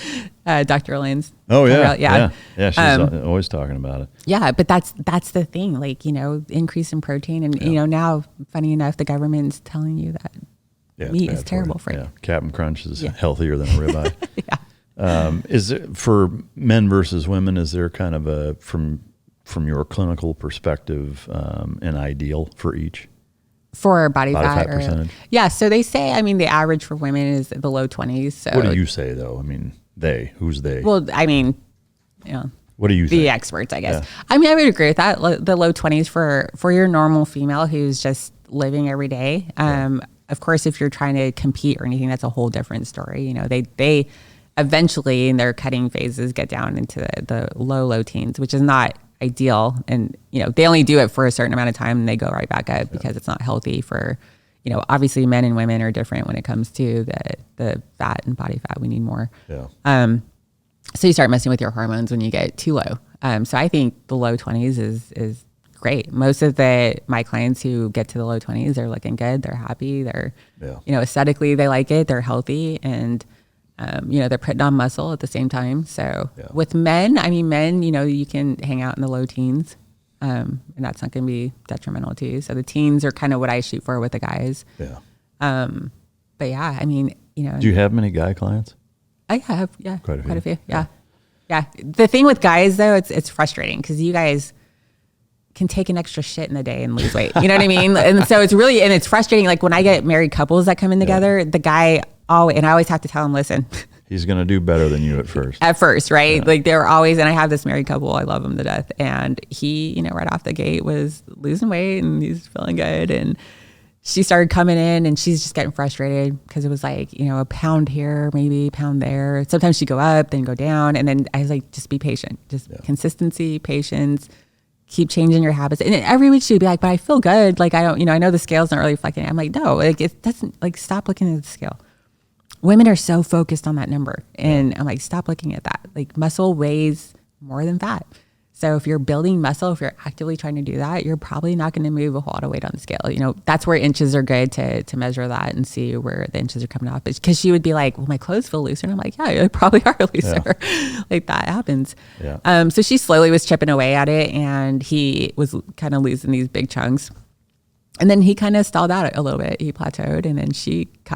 Dr. Lynn's. Oh, yeah. Yeah. Yeah. She's always talking about it. Yeah, but that's the thing, like, increase in protein. And, now, funny enough, the government's telling you that meat is terrible for you. Yeah. Captain Crunch is healthier than a ribeye. Yeah. Is it for men versus women? Is there kind of a from your clinical perspective an ideal for each? For body fat percentage? Yeah. So they say, the average for women is the low 20s. So what do you say though? Who's they? Well, what do you think? The experts, I guess. Yeah. I would agree with that. The low 20s for your normal female who's just living every day. Of course, if you're trying to compete or anything, that's a whole different story. They eventually in their cutting phases get down into the low teens, which is not ideal. And, they only do it for a certain amount of time and they go right back up because it's not healthy for, obviously men and women are different when it comes to the fat and body fat. We need more. Yeah. So you start messing with your hormones when you get too low. So I think the low 20s is great. Most of my clients who get to the low 20s, they're looking good. They're happy. They're, aesthetically, they like it. They're healthy. And, they're putting on muscle at the same time. So with men, men, you can hang out in the low teens, and that's not going to be detrimental to you. So the teens are kind of what I shoot for with the guys. Yeah. But yeah, do you have many guy clients? I have, quite a few. Yeah. The thing with guys though, it's frustrating because you guys can take an extra shit in a day and lose weight. You know what I mean? And so it's frustrating. Like when I get married couples that come in together, the guy and I always have to tell him, listen, he's going to do better than you at first. Right? Yeah. Like they're always, and I have this married couple, I love him to death. And he, right off the gate was losing weight and he's feeling good. And she started coming in and she's just getting frustrated because it was like, a pound here, maybe a pound there. Sometimes she'd go up, then go down. And then I was like, just be patient, consistency, patience, keep changing your habits. And every week she'd be like, but I feel good. Like, I don't, I know the scale's not really reflecting it. I'm like, no, like it doesn't, like, stop looking at the scale. Women are so focused on that number. And I'm like, stop looking at that. Like muscle weighs more than fat. So if you're building muscle, if you're actively trying to do that, you're probably not going to move a whole lot of weight on the scale. That's where inches are good to measure that and see where the inches are coming off. Because she would be like, well, my clothes feel looser. And I'm like, yeah, they probably are looser. Yeah. Like that happens. Yeah. So she slowly was chipping away at it and he was kind of losing these big chunks. And then he kind of stalled out a little bit. He plateaued and then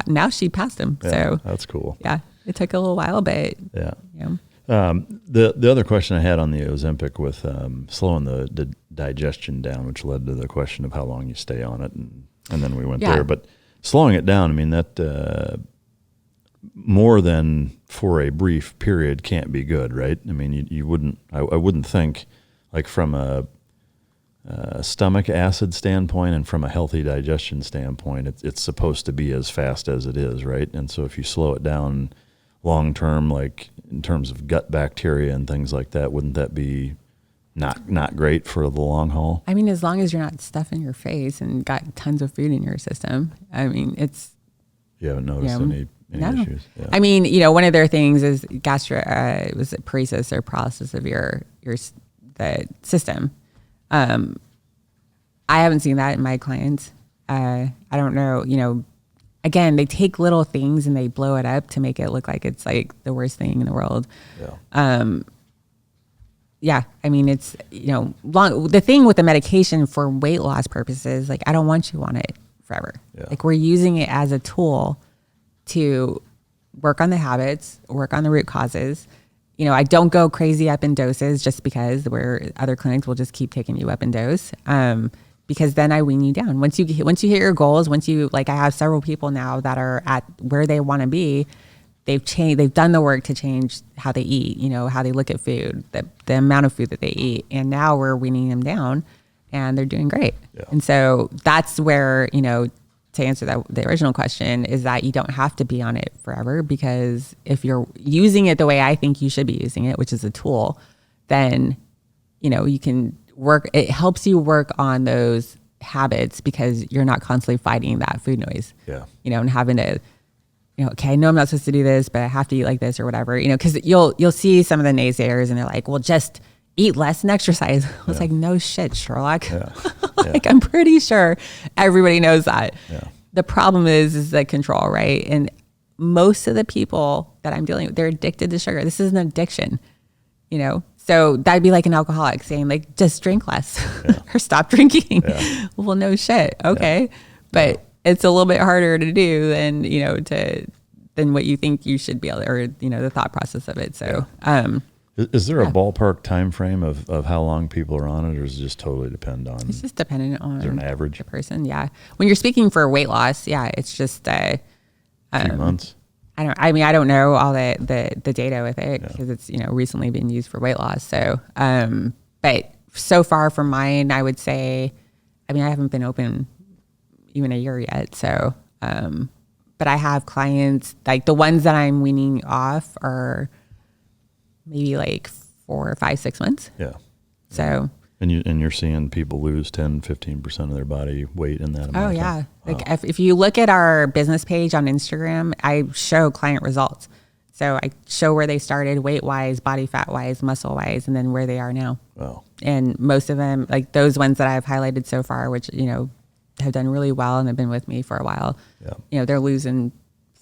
now she passed him. Yeah, so that's cool. Yeah. It took a little while, but yeah. The other question I had on the Ozempic with slowing the digestion down, which led to the question of how long you stay on it, and then we went there. But slowing it down, that more than for a brief period can't be good, right? You wouldn't. I wouldn't think, like from a stomach acid standpoint and from a healthy digestion standpoint, it's supposed to be as fast as it is, right? And so if you slow it down long term, like in terms of gut bacteria and things like that, wouldn't that be not great for the long haul. I mean, as long as you're not stuffing your face and got tons of food in your system, I mean, it's. You haven't noticed any issues? Yeah. I mean, one of their things is was it paresis or paralysis of the system. I haven't seen that in my clients. I don't know, again, they take little things and they blow it up to make it look like it's like the worst thing in the world. Yeah. I mean, it's, the thing with the medication for weight loss purposes, like, I don't want you on it forever. Yeah. Like, we're using it as a tool to work on the habits, work on the root causes. I don't go crazy up in doses just because other clinics will just keep taking you up in dose. Because then I wean you down. Once you hit your goals, I have several people now that are at where they want to be. They've done the work to change how they eat, how they look at food, the amount of food that they eat. And now we're weaning them down and they're doing great. Yeah. And so that's where, to answer the original question, is that you don't have to be on it forever, because if you're using it the way I think you should be using it, which is a tool, then, you can work. It helps you work on those habits because you're not constantly fighting that food noise. Yeah. And having to, okay, I know I'm not supposed to do this, but I have to eat like this or whatever, because you'll see some of the naysayers and they're like, well, just eat less and exercise. I was like, no shit, Sherlock. Yeah. I'm pretty sure everybody knows that. Yeah. The problem is the control, right? And most of the people that I'm dealing with, they're addicted to sugar. This is an addiction, So that'd be like an alcoholic saying, like, just drink less or stop drinking. Yeah. Well, no shit. Okay. Yeah. But it's a little bit harder to do than, than what you think you should be able to, or, the thought process of it. So, is there a ballpark time frame of how long people are on it, or does it just totally depend on? It's just dependent on an average the person. Yeah. When you're speaking for weight loss, it's just a few months. I don't know all the data with it because it's, recently been used for weight loss. So, but so far from mine, I would say, I haven't been open even a year yet. So, but I have clients, like the ones that I'm weaning off are maybe like 4 or 5, 6 months. Yeah. So. And you're seeing people lose 10, 15% of their body weight in that amount. Oh yeah. Wow. Like if you look at our business page on Instagram, I show client results. So I show where they started weight wise, body fat wise, muscle wise, and then where they are now. Wow. And most of them, like those ones that I've highlighted so far, which, have done really well and have been with me for a while. Yeah. They're losing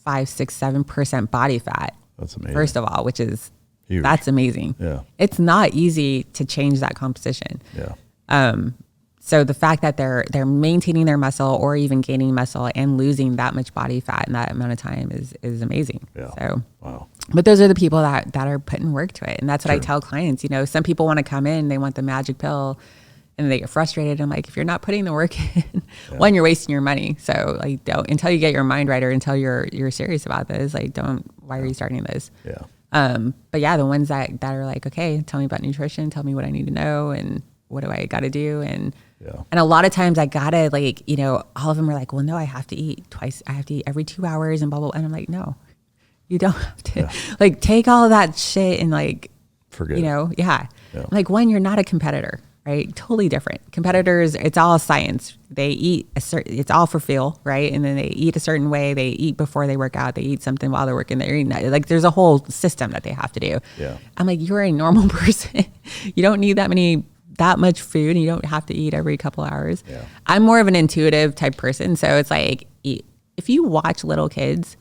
5, 6, 7% body fat. That's amazing. First of all, which is huge. That's amazing. Yeah. It's not easy to change that composition. Yeah. So the fact that they're maintaining their muscle or even gaining muscle and losing that much body fat in that amount of time is amazing. Yeah. So wow. But those are the people that are putting work to it. And that's what I tell clients. Some people want to come in, they want the magic pill and they get frustrated. I'm like, if you're not putting the work in, one, you're wasting your money. So like don't, until you get your mind right or until you're serious about this, like why are you starting this? Yeah. But yeah, the ones that are like, okay, tell me about nutrition, tell me what I need to know and what do I got to do? And a lot of times I gotta like, all of them are like, well, no, I have to eat twice. I have to eat every 2 hours and blah, blah, blah. And I'm like, no, you don't have to like take all of that shit and like, forget it. Yeah. Like one, you're not a competitor, right? Totally different. Competitors, it's all science. They eat it's all for feel, right? And then they eat a certain way. They eat before they work out. They eat something while they're working. They're eating that. Like there's a whole system that they have to do. Yeah. I'm like, you're a normal person. You don't need that much food, and you don't have to eat every couple hours. Yeah. I'm more of an intuitive type person. So it's like, if you watch little kids,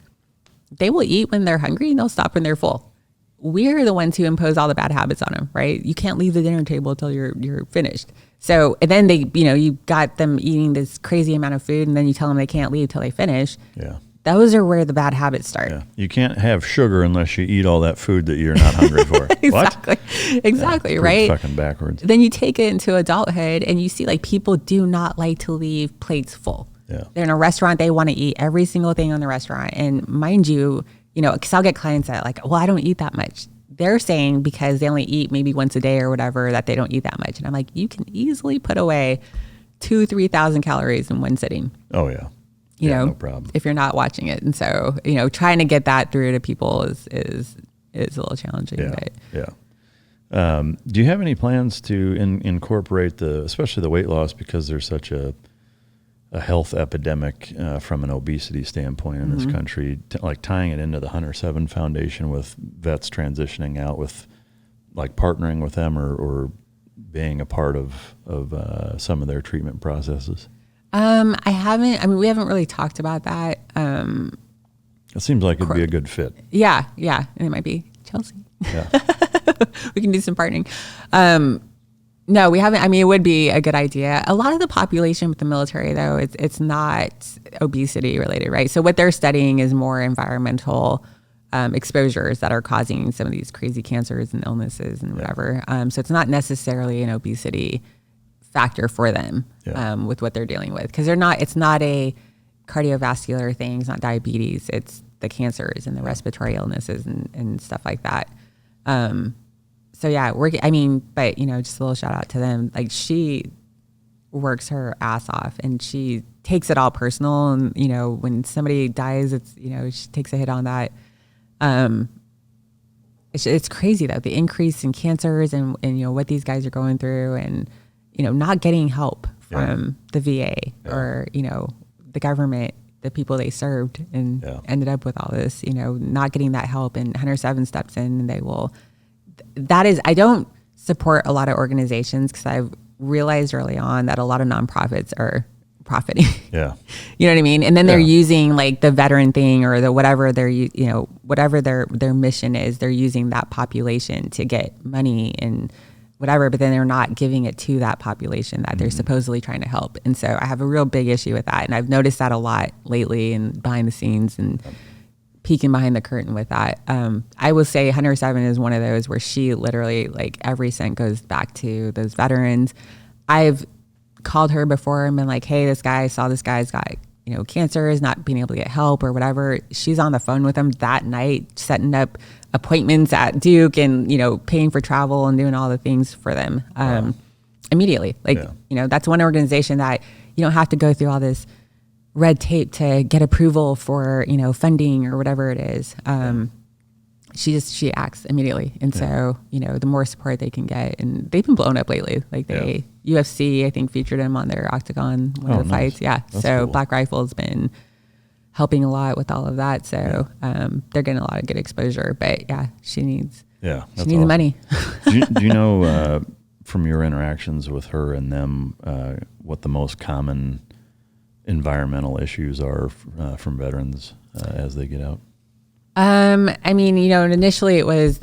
they will eat when they're hungry and they'll stop when they're full. We're the ones who impose all the bad habits on them, right? You can't leave the dinner table until you're finished. So, and then they, you got them eating this crazy amount of food and then you tell them they can't leave till they finish. Yeah. Those are where the bad habits start. Yeah. You can't have sugar unless you eat all that food that you're not hungry for. Exactly. What? Exactly. Yeah, right. Fucking backwards. Then you take it into adulthood and you see like people do not like to leave plates full. Yeah. They're in a restaurant. They want to eat every single thing on the restaurant. And mind you, because I'll get clients that like, well, I don't eat that much. They're saying because they only eat maybe once a day or whatever that they don't eat that much. And I'm like, you can easily put away 2,000-3,000 calories in one sitting. Oh yeah. No problem. If you're not watching it. And so, trying to get that through to people is a little challenging. Yeah. But. Yeah. Do you have any plans to incorporate especially the weight loss, because there's such a health epidemic from an obesity standpoint in this country, like tying it into the Hunter 7 Foundation with vets transitioning out, with like partnering with them or being a part of some of their treatment processes? I haven't. I mean, we haven't really talked about that. It seems like it'd be a good fit. Yeah, and it might be Chelsea. Yeah. We can do some partnering. No, we haven't. I mean, it would be a good idea. A lot of the population with the military, though, it's not obesity related, right? So what they're studying is more environmental exposures that are causing some of these crazy cancers and illnesses and whatever. So it's not necessarily an obesity factor for them with what they're dealing with, because it's not a cardiovascular thing. It's not diabetes. It's the cancers and the respiratory illnesses and stuff like that. So yeah, but just a little shout out to them. Like, she works her ass off and she takes it all personal. And, when somebody dies, it's, she takes a hit on that. It's crazy though, the increase in cancers and what these guys are going through, and, not getting help from the VA or, the government, the people they served, and ended up with all this, not getting that help. And Hunter 7 steps in, and I don't support a lot of organizations, because I've realized early on that a lot of nonprofits are profiting. Yeah. You know what I mean? And then they're using like the veteran thing or the whatever whatever their mission is, they're using that population to get money and whatever, but then they're not giving it to that population that they're supposedly trying to help. And so I have a real big issue with that. And I've noticed that a lot lately and behind the scenes and peeking behind the curtain with that. I will say Hunter 7 is one of those where she literally, like, every cent goes back to those veterans. I've called her before and been like, hey, saw this guy's got, cancer, is not being able to get help or whatever. She's on the phone with him that night, setting up appointments at Duke and, paying for travel and doing all the things for them immediately. Like, that's one organization that you don't have to go through all this red tape to get approval for, funding or whatever it is. She acts immediately. And so, the more support they can get, and they've been blown up lately. Like UFC, I think, featured him on their Octagon, one of the fights. Yeah. That's so cool. Black Rifle's been helping a lot with all of that. So they're getting a lot of good exposure, but she needs the money. do you know, from your interactions with her and them, what the most common environmental issues are from veterans as they get out? Initially it was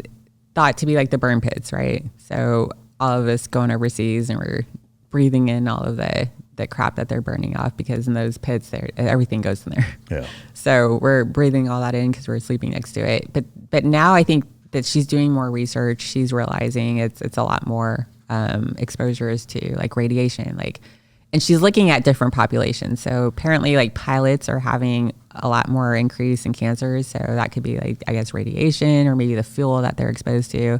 thought to be like the burn pits, right? So all of us going overseas and we're breathing in all of the crap that they're burning off, because in those pits everything goes in there. Yeah. So we're breathing all that in because we're sleeping next to it. But now I think that she's doing more research. She's realizing it's a lot more exposures to like radiation, and she's looking at different populations. So apparently, like, pilots are having a lot more increase in cancers. So that could be, like, I guess, radiation or maybe the fuel that they're exposed to.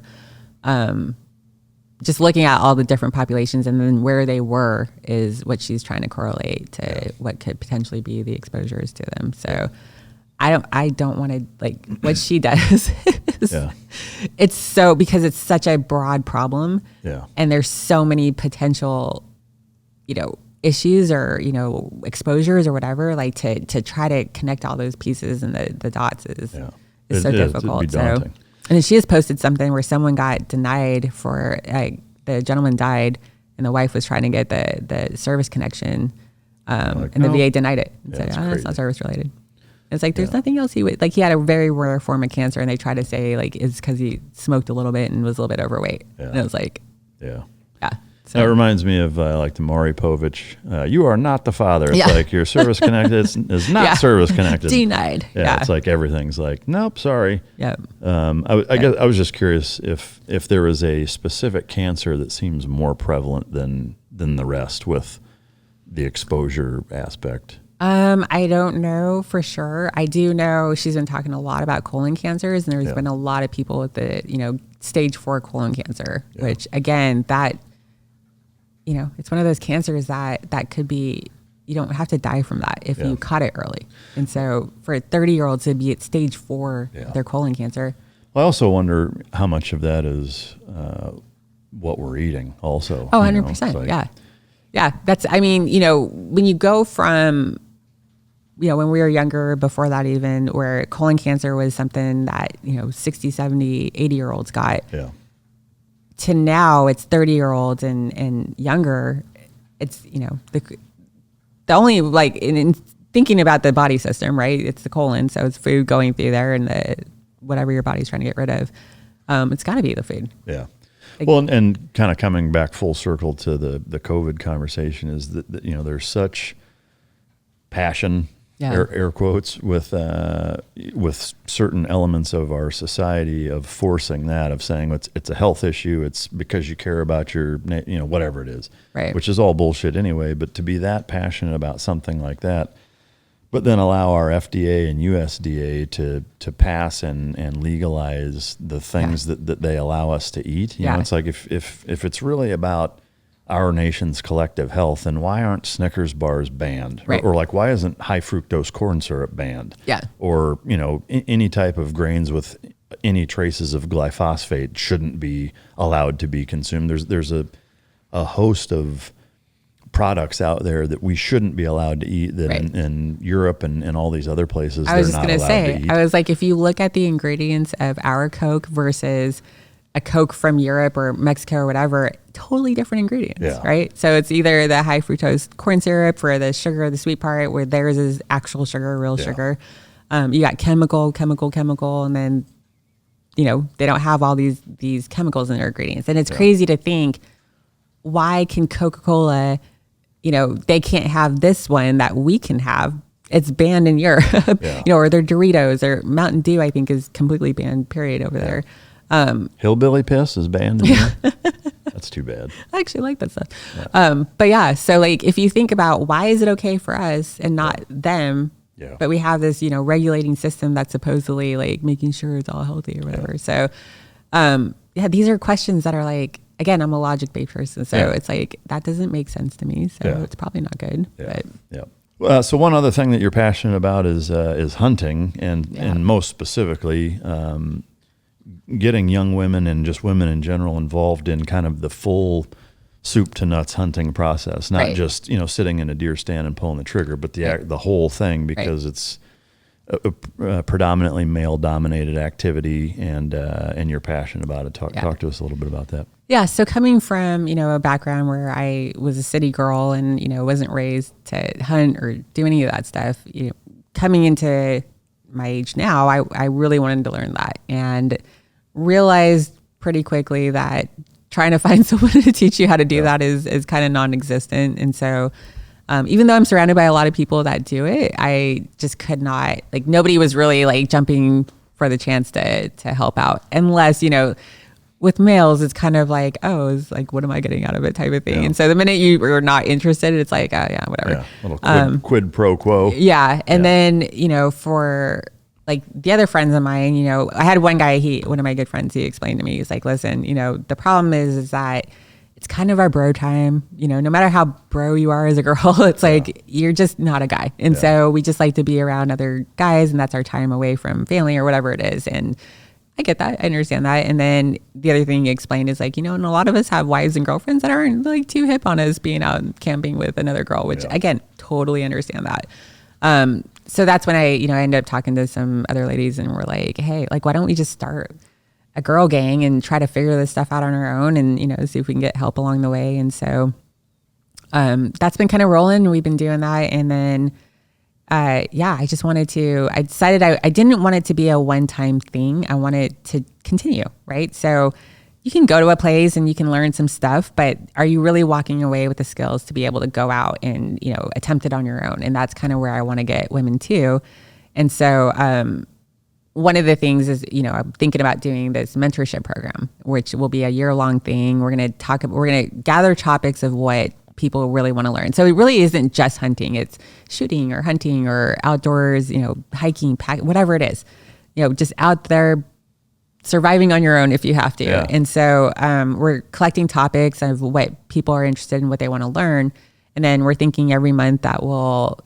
Just looking at all the different populations and then where they were is what she's trying to correlate to what could potentially be the exposures to them. So I don't want to, like, what she does is it's so, because it's such a broad problem and there's so many potential, issues or, exposures or whatever, like to try to connect all those pieces and the dots is so difficult. So, and then she has posted something where someone got denied for, the gentleman died and the wife was trying to get the service connection, and the VA denied it and said, it's not service related. It's like, there's nothing else he would, like, he had a very rare form of cancer and they tried to say, like, it's because he smoked a little bit and was a little bit overweight. And it was like, So. That reminds me of like the Maury Povich, you are not the father. It's like your service connected is not service connected. Denied. It's like everything's like, nope, sorry. I guess I was just curious if there is a specific cancer that seems more prevalent than the rest with the exposure aspect. I don't know for sure. I do know she's been talking a lot about colon cancers, and there's been a lot of people with the, stage 4 colon cancer, which again, that, it's one of those cancers that could be, you don't have to die from that if you caught it early. And so for 30-year-olds to be at stage 4 of their colon cancer. I also wonder how much of that is what we're eating also. Oh, 100%. Yeah. Yeah. That's, I mean, when you go from, when we were younger, before that even, where colon cancer was something that, 60, 70, 80-year-olds got, to now it's 30-year-olds and younger. It's, the only, like, in thinking about the body system, right? It's the colon. So it's food going through there and whatever your body's trying to get rid of. It's got to be the food. Yeah. Well, and kind of coming back full circle to the COVID conversation is that there's such passion, air quotes, with certain elements of our society of forcing that, of saying it's a health issue, it's because you care about your, whatever it is, right? Which is all bullshit anyway. But to be that passionate about something like that, but then allow our FDA and USDA to pass and legalize the things that they allow us to eat. You know, it's like if it's really about our nation's collective health, then why aren't Snickers bars banned? Right. Or like, why isn't high fructose corn syrup banned? Yeah. Or, any type of grains with any traces of glyphosate shouldn't be allowed to be consumed. There's a host of products out there that we shouldn't be allowed to eat that in Europe and all these other places I was just going to say, I was like, if you look at the ingredients of our Coke versus a Coke from Europe or Mexico or whatever, totally different ingredients, right? So it's either the high fructose corn syrup for the sugar, the sweet part, where theirs is actual sugar, real sugar. You got chemical, and then, they don't have all these chemicals in their ingredients. And it's crazy to think, why can Coca-Cola, they can't have this one that we can have? It's banned in Europe, or their Doritos or Mountain Dew, I think, is completely banned, period, over there. Hillbilly piss is banned in Europe? That's too bad. I actually like that stuff. But so like, if you think about why is it okay for us and not them, but we have this, regulating system that's supposedly like making sure it's all healthy or whatever. So, these are questions that are like, again, I'm a logic-based person, so it's like, that doesn't make sense to me. So it's probably not good. So one other thing that you're passionate about is hunting, and most specifically, getting young women and just women in general involved in kind of the full soup to nuts hunting process, not just, sitting in a deer stand and pulling the trigger, but the whole thing, because it's a predominantly male dominated activity, and you're passionate about it. Talk to us a little bit about that. Yeah. So coming from, a background where I was a city girl and, wasn't raised to hunt or do any of that stuff, coming into my age now, I really wanted to learn that, and realized pretty quickly that trying to find someone to teach you how to do that is kind of non-existent. And so, even though I'm surrounded by a lot of people that do it, I just could not, like, nobody was really like jumping for the chance to help out, unless, with males, it's kind of like, it's like, what am I getting out of it type of thing. And so the minute you are not interested, it's like, whatever. Little quid pro quo. And then, for like the other friends of mine, I had one guy, one of my good friends, he explained to me, he's like, listen, the problem is that it's kind of our bro time, no matter how bro you are as a girl, it's like, you're just not a guy. And so we just like to be around other guys, and that's our time away from family or whatever it is. And I get that. I understand that. And then the other thing he explained is like, and a lot of us have wives and girlfriends that aren't like too hip on us being out camping with another girl, which again, totally understand that. So that's when I ended up talking to some other ladies, and we're like, hey, like, why don't we just start a girl gang and try to figure this stuff out on our own, and, see if we can get help along the way. And so, that's been kind of rolling. We've been doing that. And then, I decided I didn't want it to be a one-time thing. I want it to continue. Right. So you can go to a place and you can learn some stuff, but are you really walking away with the skills to be able to go out and, attempt it on your own? And that's kind of where I want to get women to. And so, one of the things is, I'm thinking about doing this mentorship program, which will be a year-long thing. We're going to gather topics of what people really want to learn. So it really isn't just hunting. It's shooting or hunting or outdoors, hiking, whatever it is, just out there surviving on your own if you have to. Yeah. And so we're collecting topics of what people are interested in, what they want to learn. And then we're thinking every month that we'll,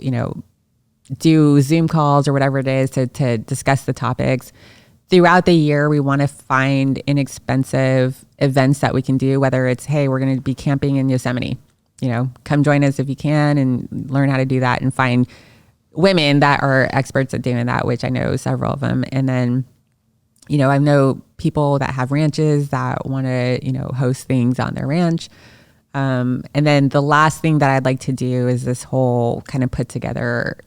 do Zoom calls or whatever it is to discuss the topics. throughout the year, we want to find inexpensive events that we can do, whether it's, hey, we're going to be camping in Yosemite, come join us if you can and learn how to do that, and find women that are experts at doing that, which I know several of them. And then, I know people that have ranches that want to, host things on their ranch. And then the last thing that I'd like to do is this whole kind of put together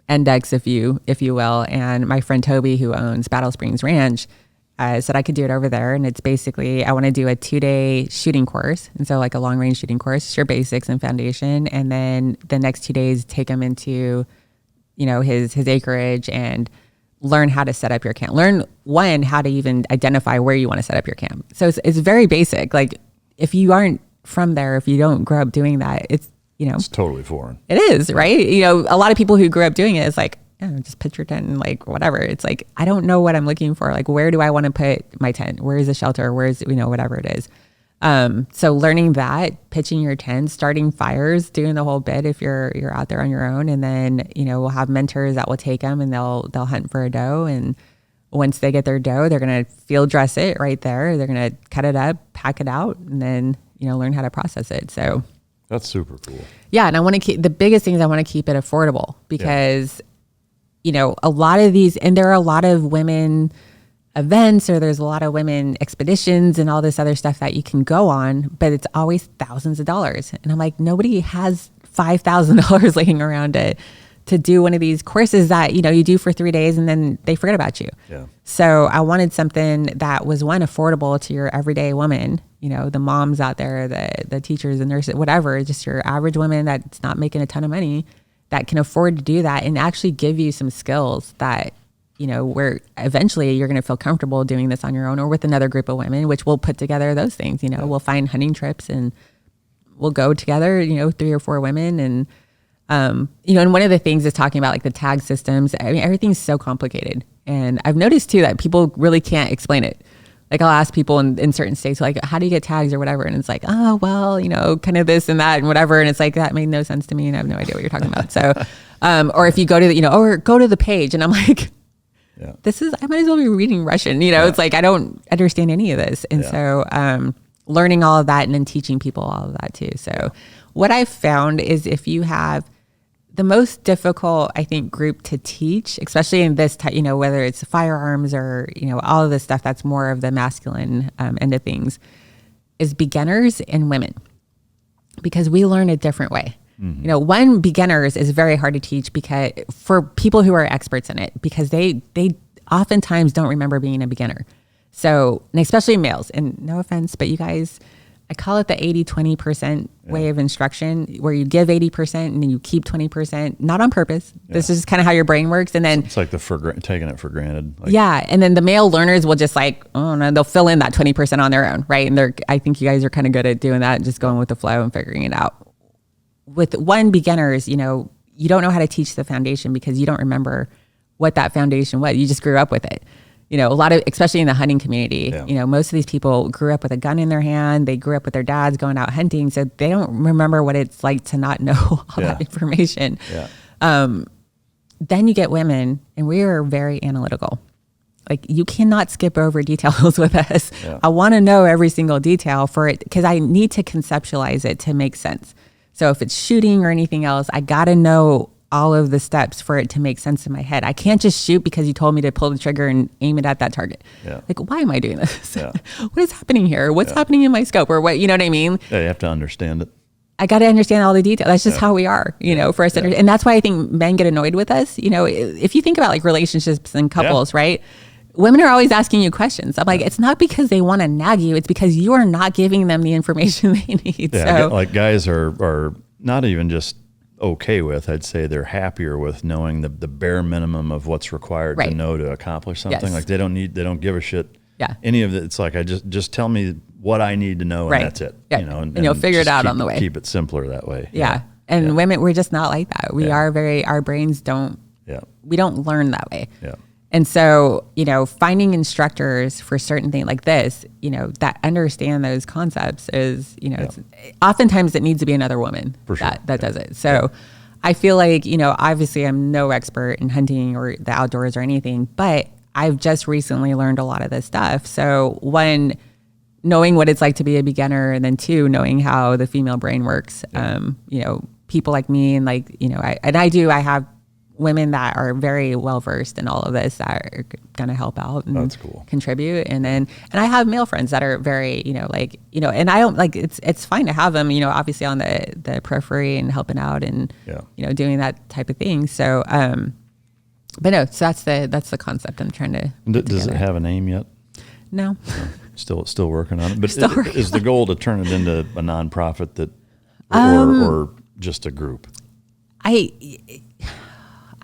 index, if you will. And my friend Toby, who owns Battle Springs Ranch, said I could do it over there. And it's basically, I want to do a 2-day shooting course. And so like a long range shooting course, your basics and foundation. And then the next 2 days, take them into, his acreage and learn how to set up your camp. Learn how to even identify where you want to set up your camp. So it's very basic. Like if you aren't from there, if you don't grow up doing that, it's totally foreign. It is, right? A lot of people who grew up doing it, it's like, just pitch your tent and like whatever. It's like, I don't know what I'm looking for. Like, where do I want to put my tent? Where is the shelter? Where is, whatever it is. So learning that, pitching your tent, starting fires, doing the whole bit if you're out there on your own. And then, we'll have mentors that will take them and they'll hunt for a doe. And once they get their doe, they're going to field dress it right there. They're going to cut it up, pack it out, and then, learn how to process it. So that's super cool. Yeah. And I want to keep, the biggest thing is I want to keep it affordable because, a lot of these, and there are a lot of women events, or there's a lot of women expeditions and all this other stuff that you can go on, but it's always thousands of dollars. And I'm like, nobody has $5,000 laying around to do one of these courses that, you do for 3 days and then they forget about you. Yeah. So I wanted something that was affordable to your everyday woman, the moms out there, the teachers and nurses, whatever, just your average woman that's not making a ton of money that can afford to do that and actually give you some skills that, where eventually you're going to feel comfortable doing this on your own or with another group of women, which we'll put together those things, we'll find hunting trips and we'll go together, 3 or 4 women. And, and one of the things is talking about like the tag systems. I mean, everything's so complicated. And I've noticed too that people really can't explain it. Like I'll ask people in certain states, like, how do you get tags or whatever? And it's like, oh, well, kind of this and that and whatever. And it's like, that made no sense to me. And I have no idea what you're talking about. So, or if you go to the, or go to the page and I'm like, I might as well be reading Russian. It's like, I don't understand any of this. And so learning all of that and then teaching people all of that too. So what I've found is if you have the most difficult, I think, group to teach, especially in this type, whether it's firearms or, all of this stuff that's more of the masculine end of things, is beginners and women, because we learn a different way. Mm-hmm. Beginners is very hard to teach because for people who are experts in it, because they oftentimes don't remember being a beginner. So, and especially males, and no offense, but you guys, I call it the 80-20% way of instruction, where you give 80% and then you keep 20%, not on purpose. Yeah. This is kind of how your brain works. And then it's like taking it for granted. And then the male learners will just like, oh no, they'll fill in that 20% on their own, right? And I think you guys are kind of good at doing that, just going with the flow and figuring it out. With beginners, you don't know how to teach the foundation because you don't remember what that foundation was. You just grew up with it. A lot of, especially in the hunting community, most of these people grew up with a gun in their hand. They grew up with their dads going out hunting. So they don't remember what it's like to not know all that information. Yeah. Then you get women, and we are very analytical. Like, you cannot skip over details with us. Yeah. I want to know every single detail for it because I need to conceptualize it to make sense. So if it's shooting or anything else, I got to know all of the steps for it to make sense in my head. I can't just shoot because you told me to pull the trigger and aim it at that target. Yeah. Like, why am I doing this? Yeah. What is happening here? What's happening in my scope, or what, you know what I mean? Yeah, you have to understand it. I got to understand all the details. That's just how we are, for us. And that's why I think men get annoyed with us. If you think about like relationships and couples, right? Women are always asking you questions. I'm like, it's not because they want to nag you. It's because you are not giving them the information they need. Yeah, so, like guys are not even just okay with, I'd say they're happier with knowing the bare minimum of what's required to know to accomplish something. Yes. Like they don't give a shit. Yeah. Any of it. It's like, I just tell me what I need to know and that's it. Yeah. And you'll figure it out on the way. Keep it simpler that way. Yeah. And women, we're just not like that. We are our brains we don't learn that way. Yeah. And so, finding instructors for certain things like this, that understand those concepts is, it's, oftentimes it needs to be another woman that does it. So I feel like, obviously I'm no expert in hunting or the outdoors or anything, but I've just recently learned a lot of this stuff. So one, knowing what it's like to be a beginner, and then two, knowing how the female brain works. You know, people like me and like, you know, I have women that are very well versed in all of this that are going to help out and That's cool. contribute. And I have male friends that are very, you know, like, you know, and I don't like, it's fine to have them, you know, obviously on the periphery and helping out and, you know, doing that type of thing. So, but no, so that's the concept I'm trying to. Does it have a name yet? No. Still working on it. But is the goal to turn it into a nonprofit that, or just a group?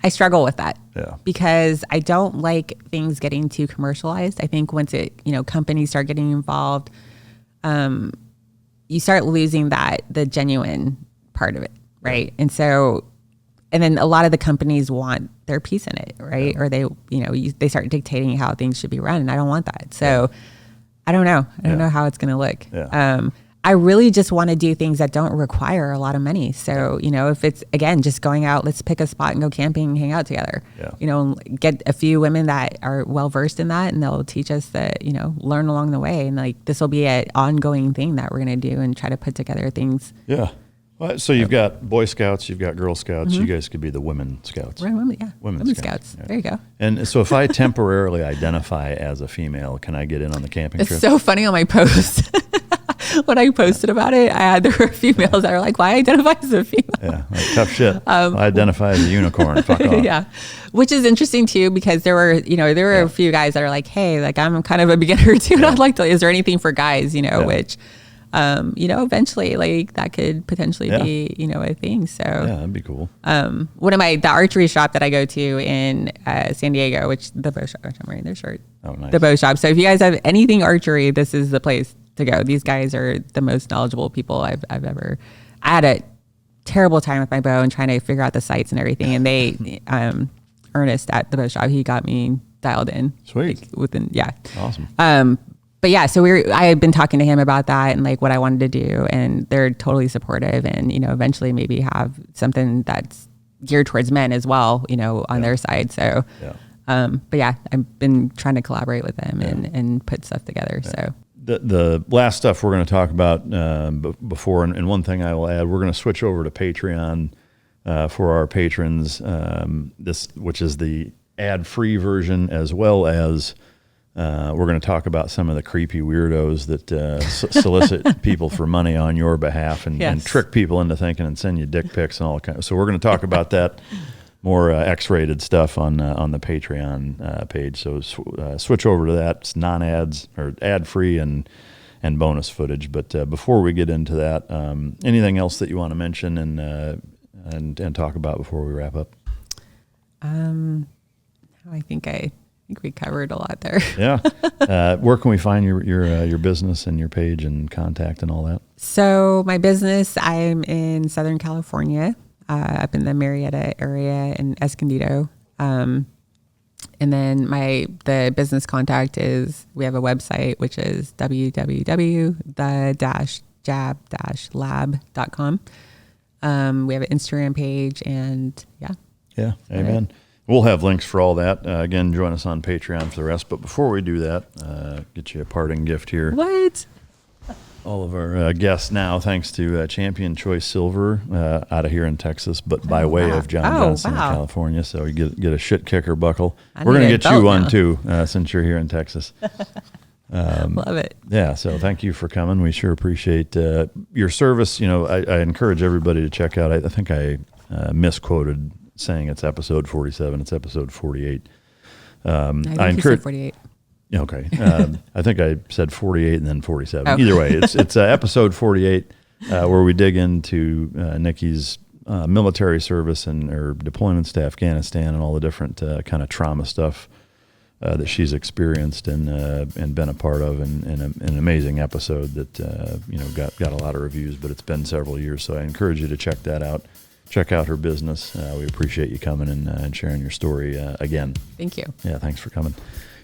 I struggle with that because I don't like things getting too commercialized. I think once companies start getting involved, you start losing the genuine part of it. Right. And then a lot of the companies want their piece in it. Right. Or they start dictating how things should be run. And I don't want that. So I don't know. I don't know how it's going to look. I really just want to do things that don't require a lot of money. So, you know, if it's, again, just going out, let's pick a spot and go camping and hang out together. You know, get a few women that are well-versed in that, and they'll teach us that, you know, learn along the way. And like, this will be an ongoing thing that we're going to do and try to put together things. Yeah. Well, so you've got Boy Scouts, you've got Girl Scouts. You guys could be the Women Scouts. Right, Women Scouts. There you go. And so if I temporarily identify as a female, can I get in on the camping trip? It's so funny on my post. When I posted about it, there were females that were like, "Why identify as a female?" Like, tough shit. I identify as a unicorn. Fuck off. Which is interesting too, because there were a few guys that are like, "Hey, like I'm kind of a beginner too, and I'd like to. Is there anything for guys?" You know, which, you know, eventually like that could potentially be, you know, a thing. So that'd be cool. One of the archery shop that I go to in San Diego, which the bow shop, I'm wearing their shirt. Oh, nice. The bow shop. So if you guys have anything archery, this is the place to go. These guys are the most knowledgeable people I've ever. I had a terrible time with my bow and trying to figure out the sights and everything. And they, Ernest at the bow shop, he got me dialed in. Sweet. Awesome. But yeah, so I had been talking to him about that and like what I wanted to do, and they're totally supportive, and, you know, eventually maybe have something that's geared towards men as well, you know, on their side. So, but yeah, I've been trying to collaborate with them and put stuff together. So. The last stuff we're going to talk about before, and one thing I will add, we're going to switch over to Patreon for our patrons, which is the ad-free version, as well as we're going to talk about some of the creepy weirdos that solicit people for money on your behalf and trick people into thinking and send you dick pics and all kinds. So we're going to talk about that. More X-rated stuff on the Patreon page. So switch over to that. It's non-ads or ad-free and bonus footage. But before we get into that, anything else that you want to mention and talk about before we wrap up? I think we covered a lot there. Where can we find your business and your page and contact and all that? So my business, I'm in Southern California. Up in the Marietta area in Escondido. And then the business contact is, we have a website, which is www.the-jab-lab.com. We have an Instagram page, and amen. We'll have links for all that. Again, join us on Patreon for the rest. But before we do that, get you a parting gift here. What? All of our guests now, thanks to Champion Choice Silver out of here in Texas, but by way of John Johnson in California. So you get a shit kicker buckle. We're going to get you one too, since you're here in Texas. Love it. Yeah, so thank you for coming. We sure appreciate your service. You know, I encourage everybody to check out. I think I misquoted saying it's episode 47. It's episode 48. I think you said 48. Okay. I think I said 48 and then 47. Oh. Either way, it's episode 48 where we dig into Nikki's military service and her deployments to Afghanistan and all the different kind of trauma stuff that she's experienced and been a part of, and an amazing episode that got a lot of reviews, but it's been several years. So I encourage you to check that out. Check out her business. We appreciate you coming and sharing your story again. Thank you. Yeah, thanks for coming.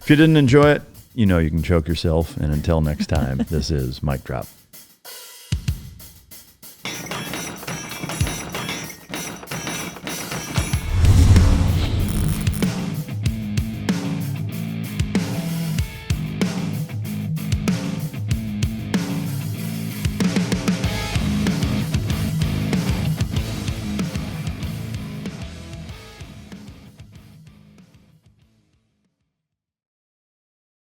If you didn't enjoy it, you know you can choke yourself. And until next time, this is Mic Drop.